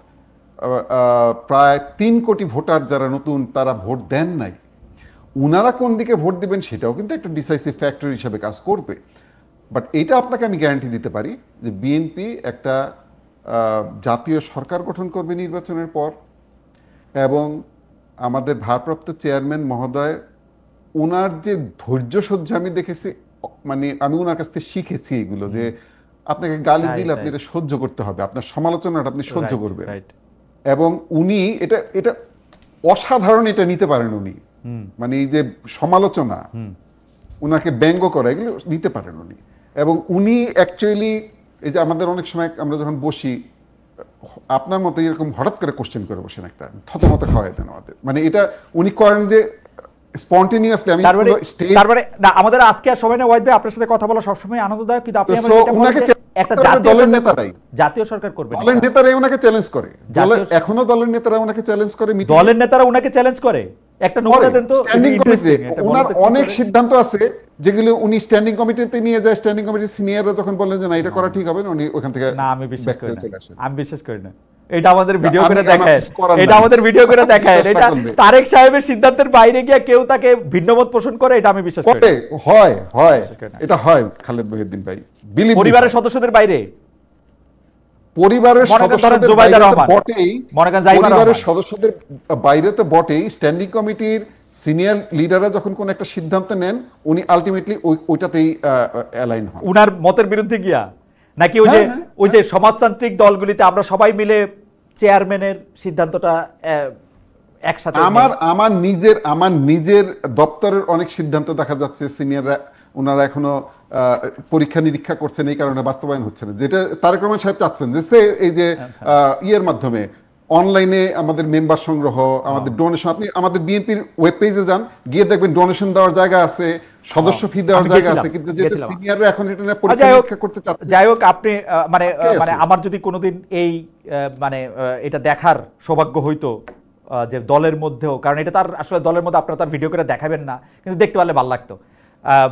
প্রায় 3 কোটি ভোটার যারা নতুন, তারা ভোট দেন নাই। উনারা কোন দিকে ভোট দিবেন সেটাও কিন্তু একটা ডিসাইসিভ ফ্যাক্টর হিসেবে কাজ করবে। বাট এটা আপনাকে আমি গ্যারান্টি দিতে পারি যে বিএনপি একটা জাতীয় সরকার গঠন করবে নির্বাচনের পর, এবং আমাদের ভারপ্রাপ্ত চেয়ারম্যান মহোদয়, ওনার যে ধৈর্য সহ্য আমি দেখেছি, মানে আমি ওনার কাছ থেকে শিখেছি এগুলো, যে আপনাকে গালি দিলে আপনি এটা সহ্য করতে হবে, আপনার সমালোচনাটা আপনি সহ্য করবেন, এবং উনি এটা অসাধারণ এটা নিতে পারেন উনি। মানে এই যে সমালোচনা, উনাকে ব্যঙ্গ করা, এগুলো নিতে পারেন উনি। এবং উনি অ্যাকচুয়ালি এই যে আমাদের অনেক সময় আমরা যখন বসি, আপনার মতো এরকম হঠাৎ করে কোশ্চেন করে বসেন, একটা থতমত খাওয়াই দেন আমাদের, মানে এটা উনি করেন যে স্পন্টেনিয়াসলি। আমি তারপরে না, আমাদের আজকে আর সময় না ওয়াহিদ ভাই, আপনার সাথে কথা বলা সবসময় আনন্দদায়ক, কিন্তু আপনি একটা দলের নেতারাই, জাতীয় সরকার করবে, দলের নেতারাই ওনাকে চ্যালেঞ্জ করে, এখনো দলের নেতারা ওনাকে চ্যালেঞ্জ করে, দলের নেতারা ওনাকে চ্যালেঞ্জ করে। একটা নমুনা দেন তো। স্ট্যান্ডিং কমিটিতে ওনার অনেক সিদ্ধান্ত আছে যেগুলো উনি স্ট্যান্ডিং কমিটিতে নিয়ে যায়, স্ট্যান্ডিং কমিটির সিনিয়ররা যখন বলেন যে না এটা করা ঠিক হবে না, উনি ওখান থেকে না, আমি বিশ্বাস করি না, আমি বিশ্বাস করি না। এটা আমাদের ভিডিও করে দেখায়, এটা আমাদের ভিডিও করে দেখায়, এটা তারেক সাহেবের সিদ্ধান্তের বাইরে গিয়ে কেউ তাকে ভিন্নমত পোষণ করে, এটা আমি বিশ্বাস করি। হয় এটা হয় খালেদ মহিউদ্দিন ভাই, পরিবারের সদস্যদের বাইরে, পরিবারের সদস্যদের বাইরে তো বটেই, স্ট্যান্ডিং কমিটির সিনিয়র লিডাররা যখন কোন একটা সিদ্ধান্ত নেন, উনি আলটিমেটলি ওইটাতেই অ্যালাইন হন। উনার মতের বিরুদ্ধে গিয়া নাকি ওই যে সমাজতান্ত্রিক দলগুলিতে আমরা সবাই মিলে চেয়ারম্যানের সিদ্ধান্তটা একসাথে, আমার নিজের দপ্তরের অনেক সিদ্ধান্ত দেখা যাচ্ছে সিনিয়ররা ওনারা এখনো পরীক্ষা নিরীক্ষা করছেন, এই কারণে বাস্তবায়ন হচ্ছে না, যেটা তারেক রহমান সাহেব চাচ্ছেন যে সে এই যে ইয়ের মাধ্যমে অনলাইনে আমাদের মেম্বার সংগ্রহ, আমাদের ডোনেশন, আপনি আমাদের বিএনপির ওয়েব পেজে যান, গিয়ে দেখবেন ডোনেশন দেওয়ার জায়গা আছে, সদস্য ফি দেওয়ার আমি জায়গা গেছিলাম, আছে, কিন্তু যেটা গেছিলাম। সিনিয়ররা এখন এটা নিয়ে যাই হোক, পরীক্ষা করতে চাচ্ছে। যাই হোক, আপনি মানে আছে। আমার যদি কোনোদিন এই মানে এটা দেখার সৌভাগ্য হইতো যে দলের মধ্যেও, কারণ এটা তার আসলে দলের মধ্যে আপনারা তার ভিডিও করে দেখাবেন না, কিন্তু দেখতে পারলে ভালো লাগতো।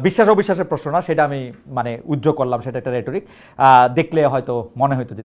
বিশ্বাস অবিশ্বাসের প্রশ্ন না, সেটা আমি মানে উজ্জ্বল করলাম, সেটা একটা রেটরিক, দেখলে হয়তো মনে হইতো যে